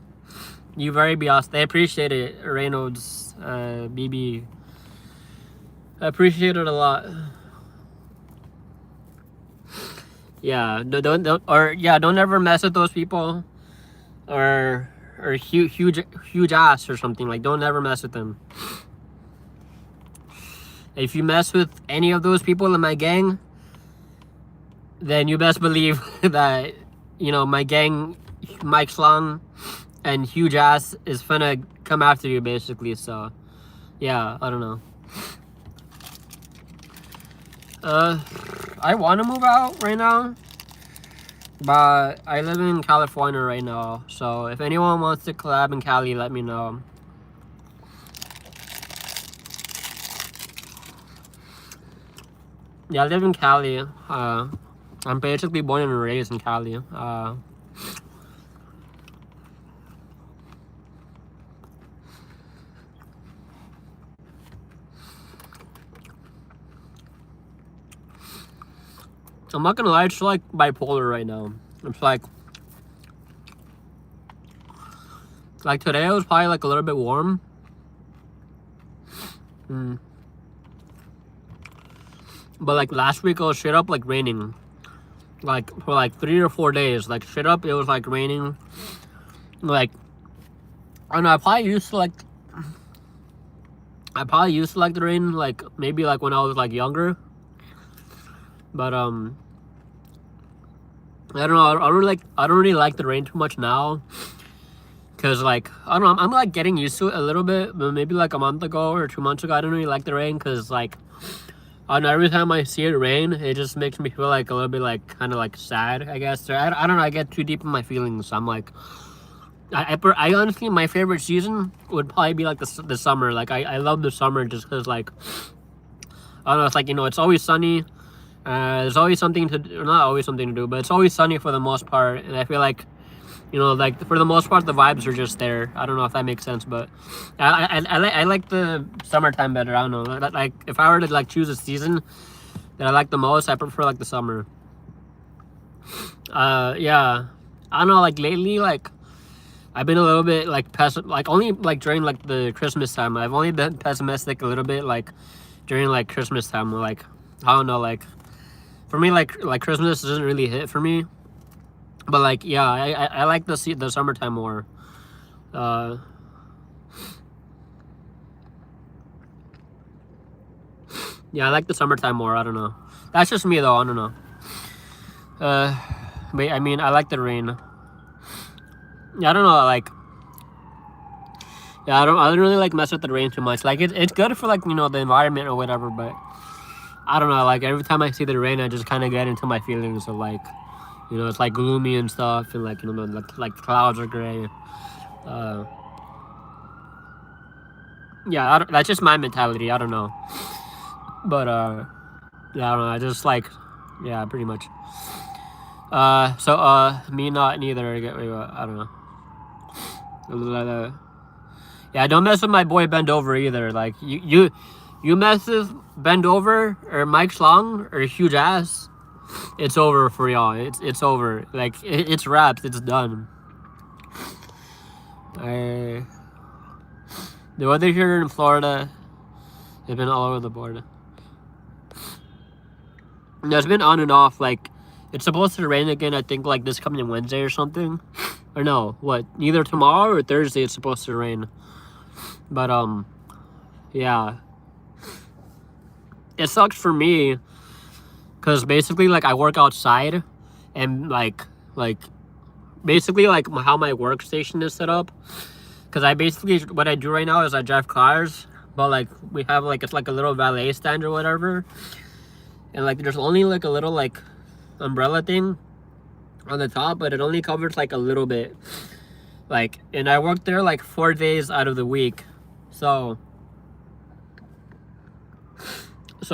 You very beyond. I appreciate it, Reynolds, BB. I appreciate it a lot. Yeah, don't ever mess with those people, or huge ass or something. Like don't ever mess with them. If you mess with any of those people in my gang, then you best believe that my gang, Mike Slung and huge ass is finna come after you basically. So yeah, I don't know. I want to move out right now, but I live in California right now, so if anyone wants to collab in Cali, let me know. Yeah, I live in Cali. I'm basically born and raised in Cali. I'm not gonna lie, it's like bipolar right now. It's like today it was probably like a little bit warm. But like last week it was straight up like raining. Like for like 3 or 4 days. Like straight up it was like raining. Like I don't know, I probably used to like the rain, like maybe like when I was like younger. But I don't know. I don't really like the rain too much now, cause like I don't know. I'm like getting used to it a little bit. But maybe like a month ago or 2 months ago, I didn't really like the rain, cause like I don't know. Every time I see it rain, it just makes me feel like a little bit like kind of like sad, I guess. Or I don't know. I get too deep in my feelings. So I'm like, I honestly, my favorite season would probably be like the summer. Like I love the summer just cause like I don't know. It's like it's always sunny. There's always something to do, not always something to do, but it's always sunny for the most part, and I feel like, like for the most part, the vibes are just there. I don't know if that makes sense, but I like the summertime better. I don't know. Like if I were to like choose a season that I like the most, I prefer like the summer. Yeah, I don't know. Like lately, like I've been a little bit like like only like during like the Christmas time. I've only been pessimistic a little bit like during like Christmas time. Like I don't know, like. For me, like Christmas doesn't really hit for me, but like yeah, I like the summertime more. Yeah, I like the summertime more. I don't know. That's just me though. I don't know. But I mean, I like the rain. Yeah, I don't know. Like, yeah, I don't really like mess with the rain too much. Like it's good for like the environment or whatever, but. I don't know, like every time I see the rain, I just kind of get into my feelings of like, it's like gloomy and stuff, and like like clouds are gray. Yeah, that's just my mentality. I don't know, but yeah, I don't know. I just like, yeah, pretty much. So me not neither. I don't know. Yeah, don't mess with my boy Bend Over either. Like you mess with Bend Over or Mike Slong or Huge Ass, it's over for y'all. It's over. Like it's wrapped. It's done. The weather here in Florida has been all over the board. It's been on and off. Like It's supposed to rain again, I think, like this coming Wednesday or something. Or no, what? Either tomorrow or Thursday it's supposed to rain. But yeah, it sucks for me because basically like I work outside, and like basically like how my workstation is set up. Because I basically, what I do right now is I drive cars, but like we have like, it's like a little valet stand or whatever, and like there's only like a little like umbrella thing on the top, but it only covers like a little bit, like, and I work there like 4 days out of the week. So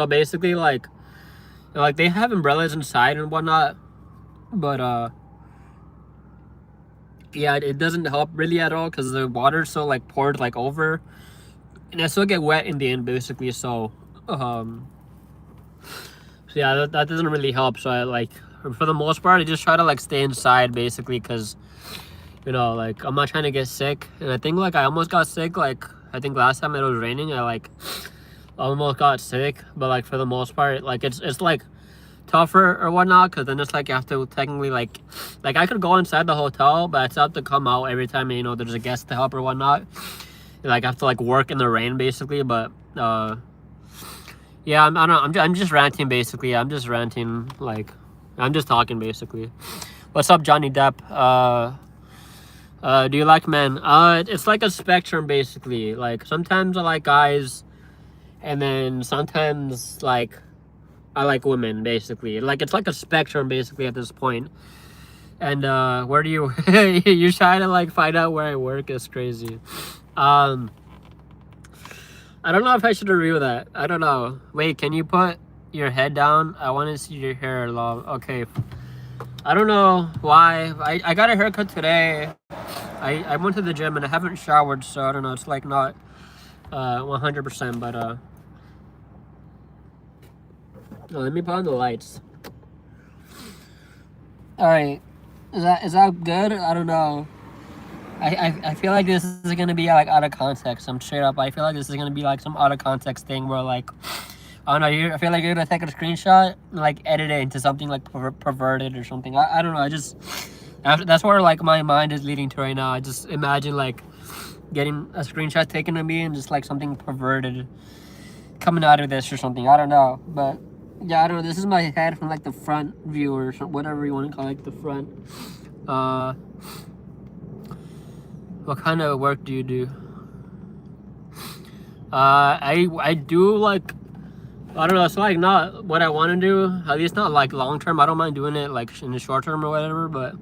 basically like they have umbrellas inside and whatnot, but yeah, it doesn't help really at all because the water's so like poured like over, and I still get wet in the end basically. So yeah, that doesn't really help. So I like, for the most part, I just try to like stay inside basically, because you know, like I'm not trying to get sick. And I think like I almost got sick, like I think last time it was raining, I like almost got sick. But like for the most part, like it's like tougher or whatnot, because then it's like you have to technically like I could go inside the hotel, but I still have to come out every time, you know, there's a guest to help or whatnot. And, like I have to like work in the rain basically. But yeah, I'm just ranting basically. I'm just ranting, like I'm just talking basically. What's up, Johnny Depp? Do you like men? It's like a spectrum basically. Like sometimes I like guys, and then sometimes like I like women basically. Like it's like a spectrum basically at this point. And where do you you're trying to like find out where I work? Is crazy. I don't know if I should review that. I don't know. Wait, can you put your head down? I want to see your hair long. Okay. I don't know why. I got a haircut today. I went to the gym and I haven't showered, so I don't know. It's like not 100%, but no, let me put on the lights. All right. Is that good? I don't know. I feel like this is gonna be like out of context. I'm straight up. I feel like this is gonna be like some out of context thing where like, I don't know. I feel like you're gonna take a screenshot and like edit it into something like perverted or something. I don't know. That's where like my mind is leading to right now. I just imagine like getting a screenshot taken of me and just like something perverted coming out of this or something. I don't know, but yeah, I don't know. This is my head from like the front view or whatever you want to call it, like the front. What kind of work do you do? I do like, I don't know, it's like not what I want to do, at least not like long term. I don't mind doing it like in the short term or whatever, but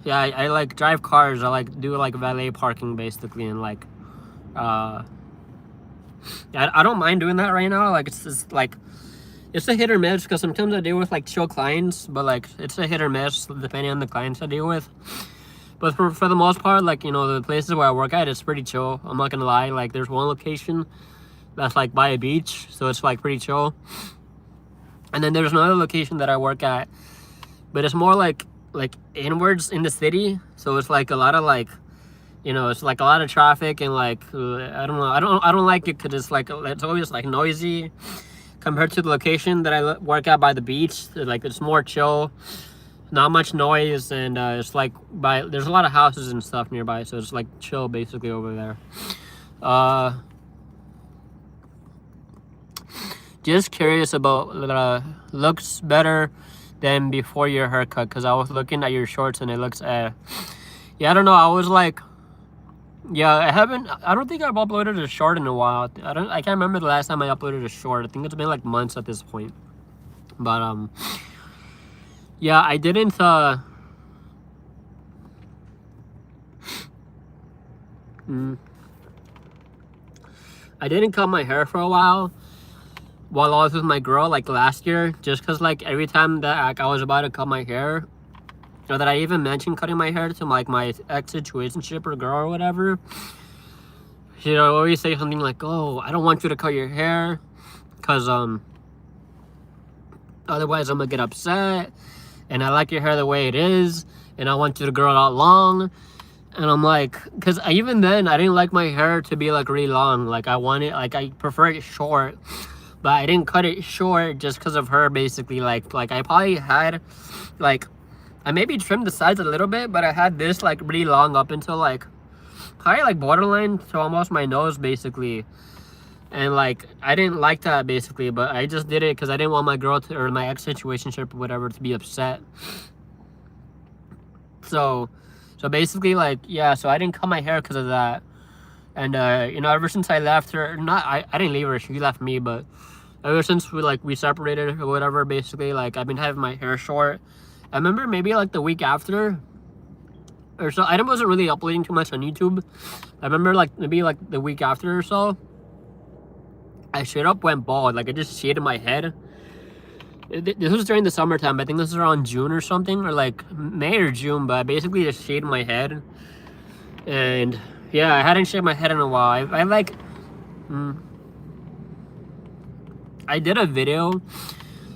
yeah, I like drive cars. I like do like valet parking basically, and like I don't mind doing that right now. Like it's just like, it's a hit or miss, because sometimes I deal with like chill clients, but like it's a hit or miss depending on the clients I deal with. But for the most part, like, you know, the places where I work at, it's pretty chill. I'm not gonna lie. Like there's one location that's like by a beach, so it's like pretty chill. And then there's another location that I work at, but it's more like inwards in the city, so it's like a lot of like, you know, it's like a lot of traffic, and like I don't know, I don't like it because it's like, it's always like noisy compared to the location that I work at by the beach. Like it's more chill, not much noise, and it's like there's a lot of houses and stuff nearby, so it's like chill basically over there. Just curious about looks better than before your haircut, because I was looking at your shorts and it looks yeah, I don't know, I was like, yeah, I don't think I've uploaded a short in a while. I can't remember the last time I uploaded a short. I think it's been like months at this point. But yeah, I didn't I didn't cut my hair for a while I was with my girl, like last year, just because like every time that I was about to cut my hair, or that I even mentioned cutting my hair to like my ex-situationship or girl or whatever, she would always say something like, oh, I don't want you to cut your hair because otherwise I'm gonna get upset, and I like your hair the way it is, and I want you to grow it out long. And I'm like, because even then I didn't like my hair to be like really long. Like I prefer it short. but I didn't cut it short just because of her. Basically, like I probably had like I maybe trimmed the sides a little bit, but I had this like really long up until like probably like borderline to almost my nose basically. And like I didn't like that basically, but I just did it because I didn't want my girl to, or my ex situationship or whatever, to be upset. So basically, like, yeah, so I didn't cut my hair because of that. And you know, ever since I left her, I didn't leave her, she left me, but ever since we separated or whatever, basically, like, I've been having my hair short. I remember maybe like the week after or so, I wasn't really uploading too much on YouTube. I remember like maybe like the week after or so, I straight up went bald. Like, I just shaded my head. This was during the summertime. I think this was around June or something, or like May or June, but I basically just shaved my head. And yeah, I hadn't shaved my head in a while. I did a video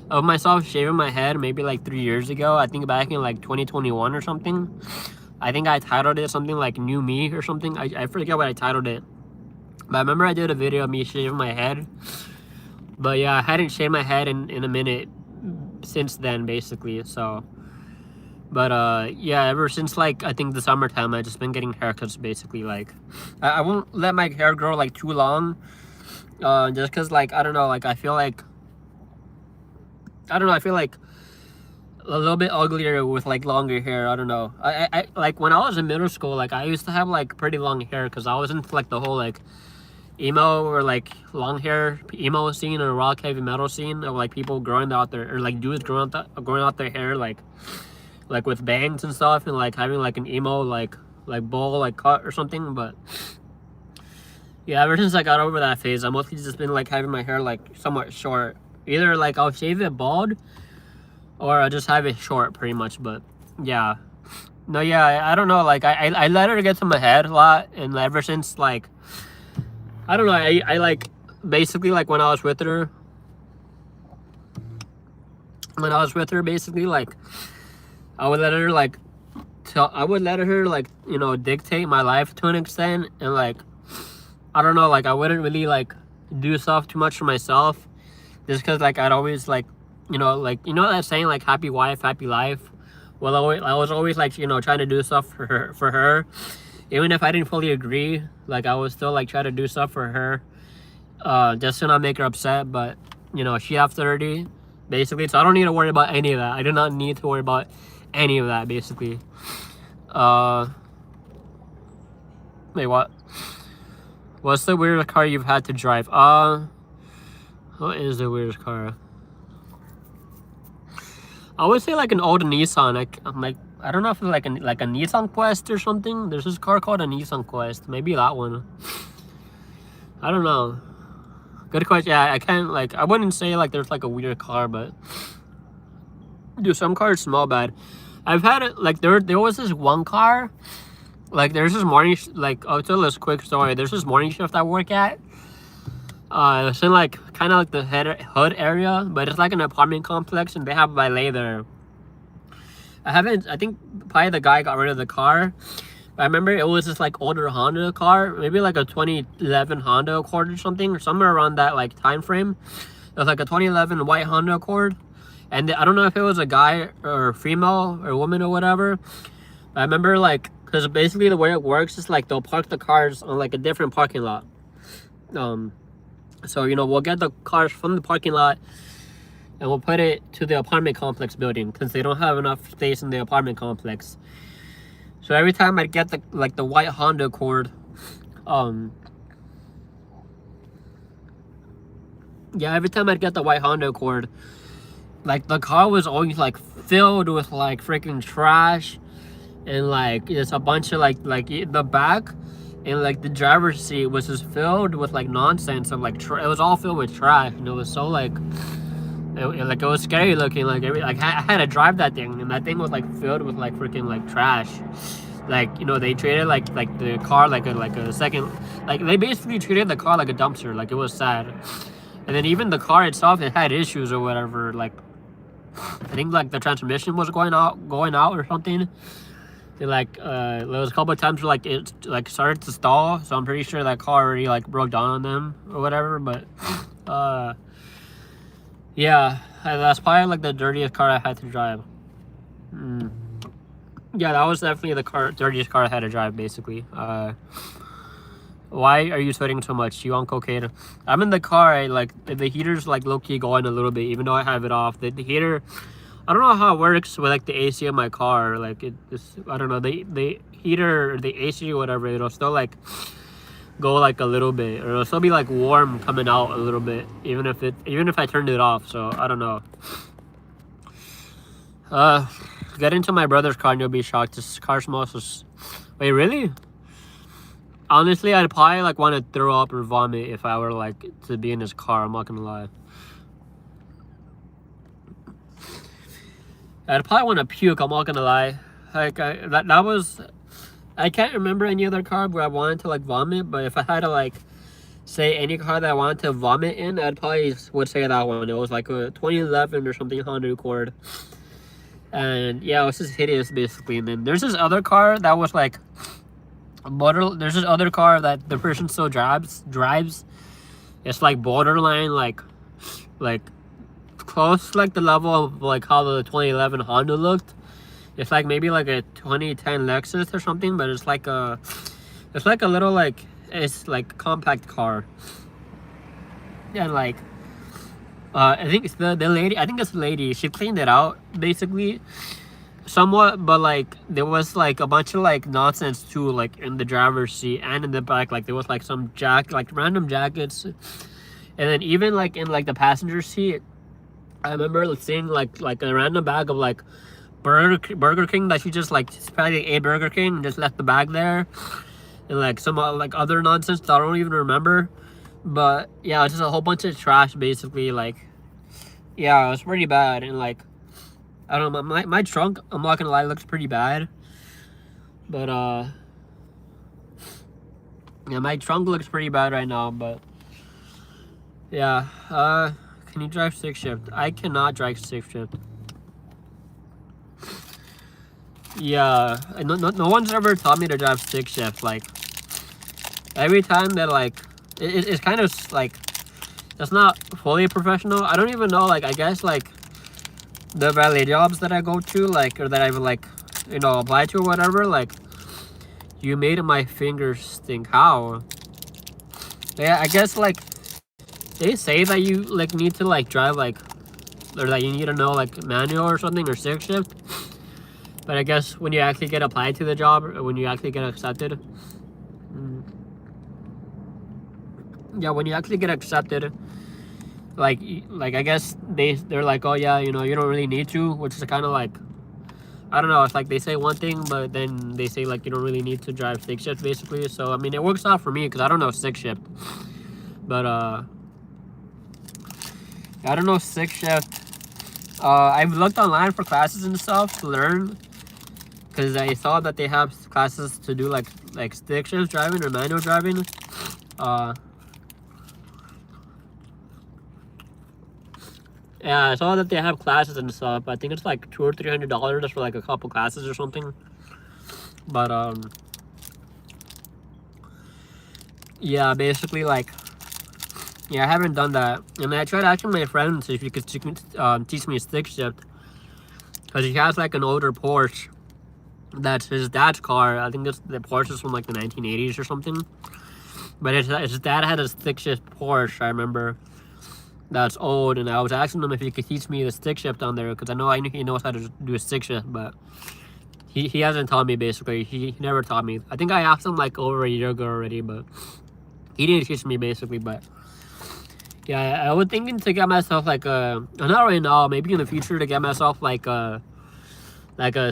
of myself shaving my head maybe like 3 years ago. I think back in like 2021 or something. I think I titled it something like New Me or something. I forget what I titled it. But I remember I did a video of me shaving my head. But yeah, I hadn't shaved my head in a minute since then, basically. So, but yeah, ever since like I think the summertime, I just been getting haircuts basically. Like, I won't let my hair grow like too long, just because like I don't know, like I feel like a little bit uglier with like longer hair. I don't know. I like when I was in middle school, like I used to have like pretty long hair because I was into like the whole like emo or like long hair emo scene or rock heavy metal scene of like people growing out their, or like dudes growing out their hair like with bangs and stuff, and like having like an emo like bowl like cut or something. But yeah, ever since I got over that phase, I've mostly just been like having my hair like somewhat short. Either like I'll shave it bald or I'll just have it short pretty much. But yeah, no, yeah, I don't know, like I let her get to my head a lot, and ever since like I don't know, I like basically like when I was with her basically, like I would let her like you know, dictate my life to an extent. And like I don't know, like I wouldn't really like do stuff too much for myself, just because like I'd always like, you know that saying like happy wife happy life. Well, I was always like, you know, trying to do stuff for her. Even if I didn't fully agree, like I would still like try to do stuff for her, just to not make her upset. But you know, she have 30 basically, so I don't need to worry about any of that. I do not need to worry about any of that basically. Wait, what? What's the weirdest car you've had to drive? What is the weirdest car? I would say like an old Nissan. I don't know if it's like a Nissan Quest or something. There's this car called a Nissan Quest. Maybe that one. I don't know. Good question. Yeah, I can't like. I wouldn't say like there's like a weird car, but dude, some cars smell bad. I've had it like there was this one car. Like there's this morning I'll tell this quick story. There's this morning shift I work at. It's in like kind of like the hood area, but it's like an apartment complex, and they have valet there. I think probably the guy got rid of the car. But I remember it was this like older Honda car, maybe like a 2011 Honda Accord or something, or somewhere around that like time frame. It was like a 2011 white Honda Accord, and I don't know if it was a guy or female or woman or whatever. But I remember like, because basically the way it works is like they'll park the cars on like a different parking lot. So you know, we'll get the cars from the parking lot and we'll put it to the apartment complex building, because they don't have enough space in the apartment complex. So every time I'd get the white Honda Accord, every time I'd get the white Honda Accord, like the car was always like filled with like freaking trash, and like it's a bunch of like the back and like the driver's seat was just filled with like nonsense of like it was all filled with trash, and it was so like it was scary looking. Like I had to drive that thing, and that thing was like filled with like freaking like trash. Like, you know, they treated like the car like a second, like they basically treated the car like a dumpster. Like, it was sad. And then even the car itself, it had issues or whatever. Like I think like the transmission was going out or something. And, like there was a couple of times where like it like started to stall, so I'm pretty sure that car already like broke down on them or whatever. But Yeah, that's probably like the dirtiest car I had to drive. Mm. Yeah, that was definitely the dirtiest car I had to drive, basically. Why are you sweating so much? You on cocaine? I'm in the car. Like the heater's like low key going a little bit, even though I have it off. The heater, I don't know how it works with like the AC of my car. Like I don't know. The heater, or the AC, or whatever, it'll still like go like a little bit, or it'll still be like warm coming out a little bit, even if I turned it off. So I don't know. Get into my brother's car and you'll be shocked. This car smells. Wait, really? Honestly, I'd probably like want to throw up or vomit if I were like to be in his car. I'm not gonna lie. I'd probably want to puke. I'm not gonna lie. Like that was. I can't remember any other car where I wanted to like vomit, but if I had to like say any car that I wanted to vomit in, I'd probably would say that one. It was like a 2011 or something Honda Accord, and yeah, it was just hideous basically. And then there's this other car that was like. There's this other car that the person still drives. It's like borderline, like close to like the level of like how the 2011 Honda looked. It's like maybe like a 2010 Lexus or something, but it's like a little like it's like compact car. And like I think it's the lady. I think it's the lady. She cleaned it out basically. Somewhat, but like there was like a bunch of like nonsense too, like in the driver's seat and in the back. Like there was like some random jackets, and then even like in like the passenger seat, I remember seeing like a random bag of like Burger King that she just like probably ate Burger King and just left the bag there, and like some like other nonsense that I don't even remember. But yeah, it's just a whole bunch of trash basically. Like yeah, it was pretty bad. And like I don't know, my trunk, I'm not gonna lie, looks pretty bad. But yeah, my trunk looks pretty bad right now. But yeah, can you drive stick shift? I cannot drive stick shift. Yeah, no one's ever taught me to drive stick shift. Like every time that like it's kind of like that's not fully professional. I don't even know, like I guess like the valet jobs that I go to, like, or that I've like, you know, applied to or whatever, like, you made my fingers stink. How? Yeah, I guess like they say that you like need to like drive like, or that you need to know like manual or something or stick shift. But I guess when you actually get applied to the job, or when you actually get accepted, yeah, when you actually get accepted, like I guess they're like, oh yeah, you know, you don't really need to, which is kind of like, I don't know, it's like they say one thing, but then they say like you don't really need to drive stick shift basically. So I mean, it works out for me because I don't know stick shift, but I don't know stick shift. I've looked online for classes and stuff to learn, because I saw that they have classes to do like stick shift driving or manual driving. Yeah, I saw that they have classes and stuff. I think it's like $200 or $300 for like a couple classes or something. But yeah, basically like, yeah, I haven't done that. And I tried asking my friends if he could teach me stick shift, because he has like an older Porsche that's his dad's car. I think the Porsche is from like the 1980s or something. But his dad had a stick shift Porsche, I remember. That's old, and I was asking him if he could teach me the stick shift on there, because I know he knows how to do a stick shift, but he hasn't taught me basically. He never taught me. I think I asked him like over a year ago already, but he didn't teach me basically. But yeah, I was thinking to get myself like not right now, maybe in the future, to get myself like a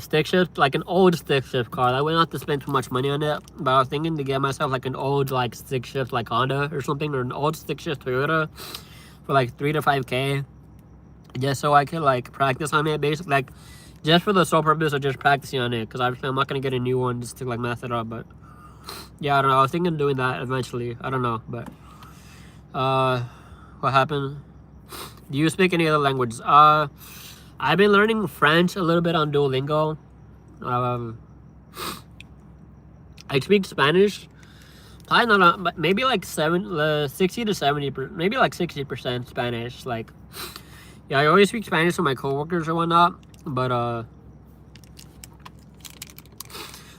stick shift, like an old stick shift car. I wouldn't have to spend too much money on it, but I was thinking to get myself like an old like stick shift like Honda or something, or an old stick shift Toyota for like 3 to 5K, just so I could like practice on it, basically, like just for the sole purpose of just practicing on it, because obviously I'm not gonna get a new one just to like mess it up. But yeah, I don't know, I was thinking of doing that eventually. I don't know, but what happened? Do you speak any other languages? I've been learning French a little bit on Duolingo. I speak Spanish. Probably not, but maybe like 60 to 70%, maybe like 60% Spanish. Like, Yeah, I always speak Spanish to my coworkers or whatnot, but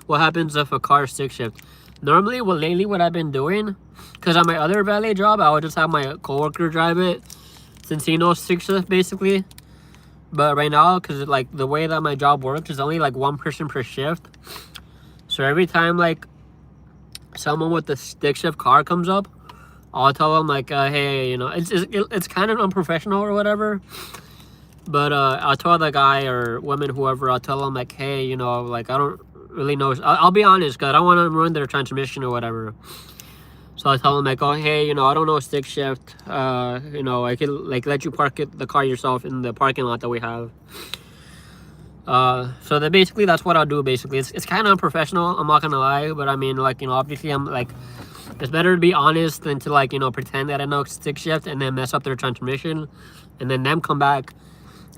what happens if a car stick shift? Normally, what I've been doing, because on my other valet job, I would just have my coworker drive it, since he knows stick shift basically. But right now, because like the way that my job works is only like one person per shift, so every time like someone with the stick shift car comes up, I'll tell them like, hey, you know, it's kind of unprofessional or whatever. But I'll tell the guy or woman, whoever, I'll tell them like, hey, you know, like I don't really know. I'll be honest, cause I don't want to ruin their transmission or whatever. So I tell them like, oh, hey, you know, I don't know stick shift. You know, I can like let you park the car yourself in the parking lot that we have. So that basically that's what I'll do. Basically, it's kind of unprofessional. I'm not gonna lie, but I mean, like, you know, obviously I'm like, it's better to be honest than to like, you know, pretend that I know stick shift and then mess up their transmission, and then them come back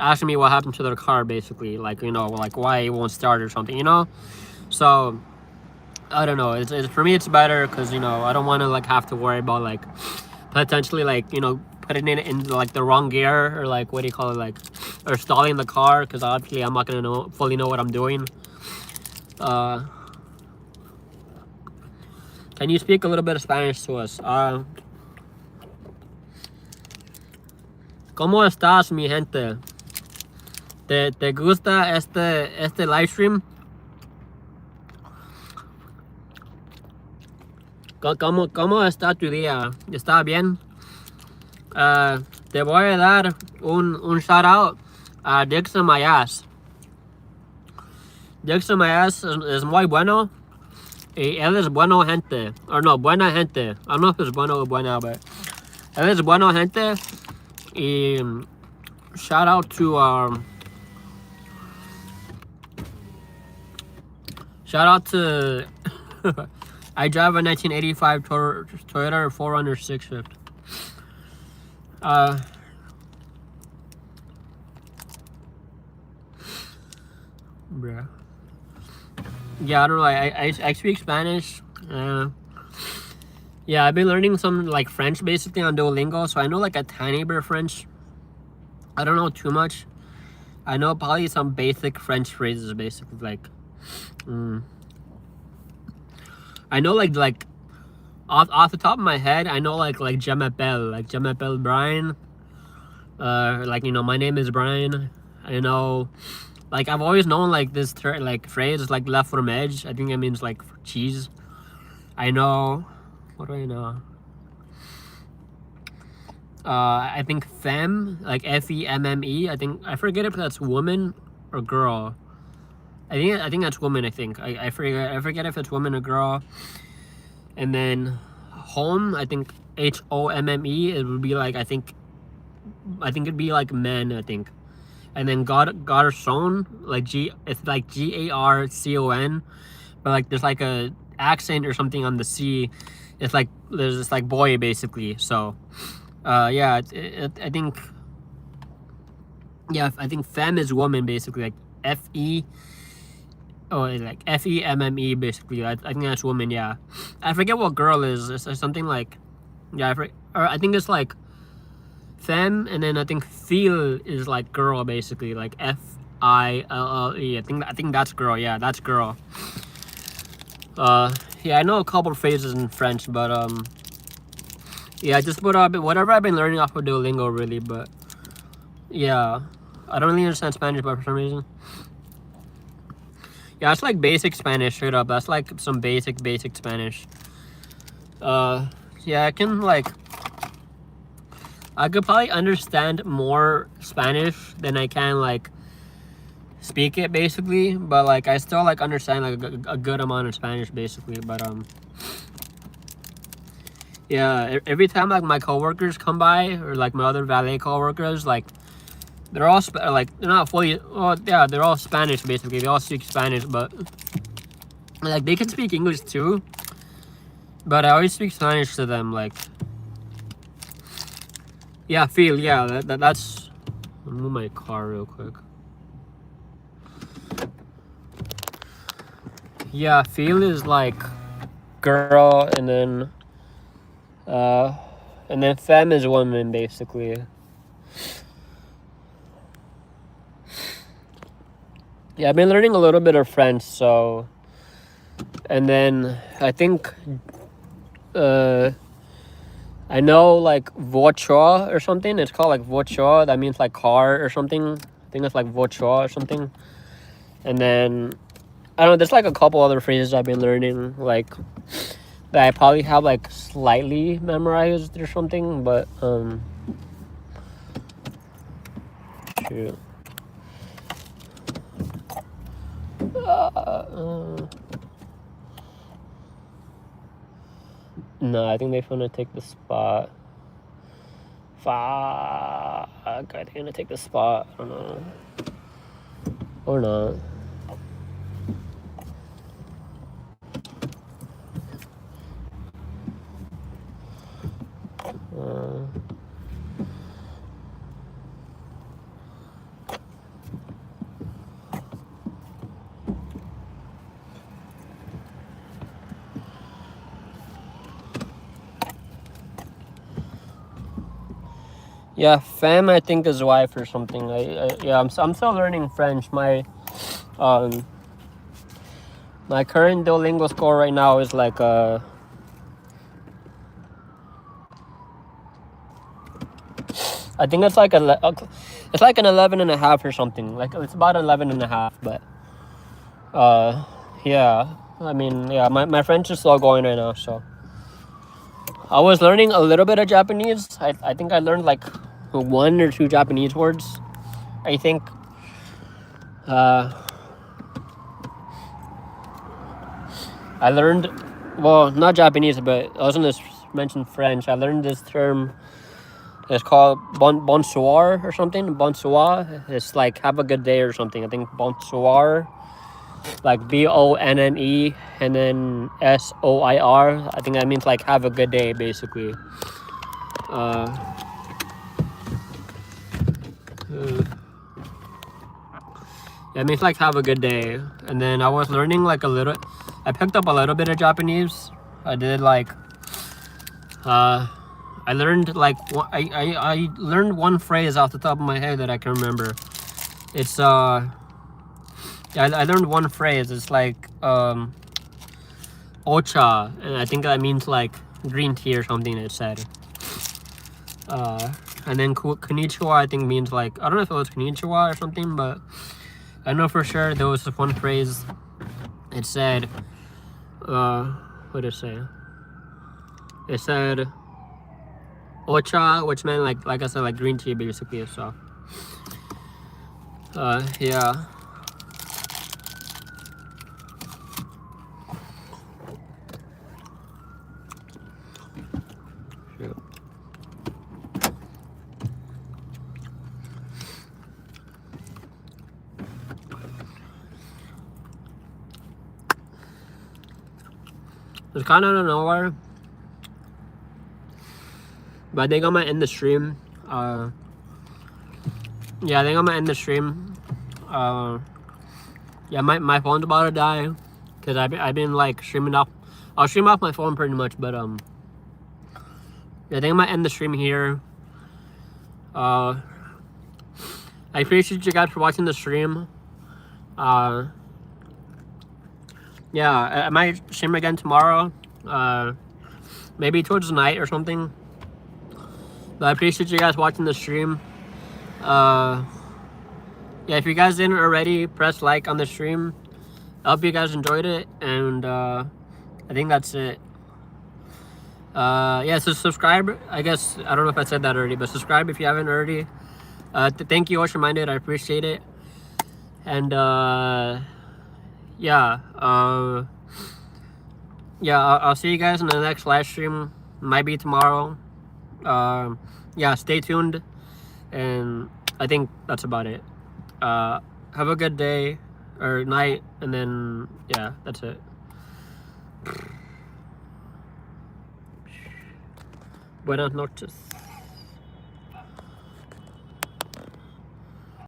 asking me what happened to their car, basically, like, you know, like why it won't start or something, you know. So I don't know, it's for me it's better because, you know, I don't want to like have to worry about like potentially like, you know, putting it in like the wrong gear or like, what do you call it, like, or stalling the car, because obviously I'm not gonna fully know what I'm doing. Can you speak a little bit of Spanish to us? ¿Cómo estás, mi gente? ¿Te gusta este live stream? ¿Cómo está tu día? ¿Está bien? Te voy a dar un shout out a Dixon Mayas. Dixon Mayas es muy bueno. Y él es bueno gente. O no, buena gente. I don't know if it's bueno o buena, but él es bueno gente. Y shout out to I drive a 1985 Toyota 4Runner 650. Bruh. Yeah, I don't know. I speak Spanish. Yeah, I've been learning some like French basically on Duolingo, so I know like a tiny bit of French. I don't know too much. I know probably some basic French phrases, basically like. I know like off the top of my head, I know like Je m'appelle Brian. Like, you know, my name is Brian. I know, like, I've always known like this like phrase like la fromage. I think it means like cheese. I know. What do I know? I think femme, like FEMME. I forget if that's woman or girl. I think that's woman. I forget if it's woman or girl. And then home, I think HOMME. It would be like, I think it'd be like men, I think. And then garçon, like it's like GARCON, but like there's like a accent or something on the C. It's like there's this like boy basically. So yeah, I think, yeah, I think femme is woman basically, like FE. Oh, like FEMME basically. I think that's woman. Yeah, I forget what girl is. It's something like, yeah, or I think it's like femme, and then I think fille is like girl basically, like FILLE. I think that's girl. Yeah, that's girl. Yeah, I know a couple of phrases in French, but yeah, just whatever I've been learning off of Duolingo really. But yeah, I don't really understand Spanish, but for some reason. Yeah, it's like basic Spanish, straight up. That's like some basic Spanish. Yeah, I could probably understand more Spanish than I can like speak it basically, but like I still like understand like a good amount of Spanish basically. But yeah, every time like my coworkers come by, or like my other valet coworkers, like they're all like they're not fully. Oh yeah, they're all Spanish basically. They all speak Spanish, but like they can speak English too. But I always speak Spanish to them. Like, yeah, feel. Yeah, that's. I'll move my car real quick. Yeah, feel is like girl, and then femme is woman basically. Yeah, I've been learning a little bit of French, so, and then I think I know like voiture or something. It's called like voiture. That means like car or something. I think it's like voiture or something. And then I don't know. There's like a couple other phrases I've been learning, like that I probably have like slightly memorized or something. But shoot. No, I think they're gonna take the spot. Fuck, I think they're gonna take the spot. I don't know. Or not. Yeah, femme I think is wife or something. I'm still learning French. My current Duolingo score right now is like I think it's like it's like an 11.5 or something. Like it's about 11.5, but yeah. I mean, yeah, my French is slow going right now, so I was learning a little bit of Japanese. I think I learned like 1 or 2 Japanese words. I think I learned, well, not Japanese, but I was gonna mention French. I learned this term. It's called bonsoir or something. Bonsoir. It's like have a good day or something. I think bonsoir, like BONNE and then SOIR. I think that means like have a good day, basically. Yeah, it means like have a good day. And then I was learning like a little. I picked up a little bit of Japanese. I did like. I learned like I learned one phrase off the top of my head that I can remember. It's yeah, I learned one phrase. It's like ocha, and I think that means like green tea or something. It said. And then konnichiwa I think means like, I don't know if it was konnichiwa or something, but I know for sure there was this one phrase. It said, what did it say? It said ocha, which meant like I said, like green tea basically. So yeah. It's kind of out of nowhere, but I think I'm gonna end the stream. Yeah, I think I'm gonna end the stream. Yeah, my phone's about to die because I've been like streaming off. I'll stream off my phone pretty much, but yeah, I think I'm gonna end the stream here. I appreciate you guys for watching the stream. Yeah, I might stream again tomorrow. Maybe towards the night or something. But I appreciate you guys watching the stream. Yeah, if you guys didn't already, press like on the stream. I hope you guys enjoyed it, and I think that's it. Yeah, so subscribe. I guess I don't know if I said that already, but subscribe if you haven't already. Thank you, Ocean Minded. I appreciate it. And yeah, yeah, I'll see you guys in the next live stream. Might be tomorrow. Yeah, stay tuned, and I think that's about it. Have a good day or night, and then yeah, that's it. Buenas noches.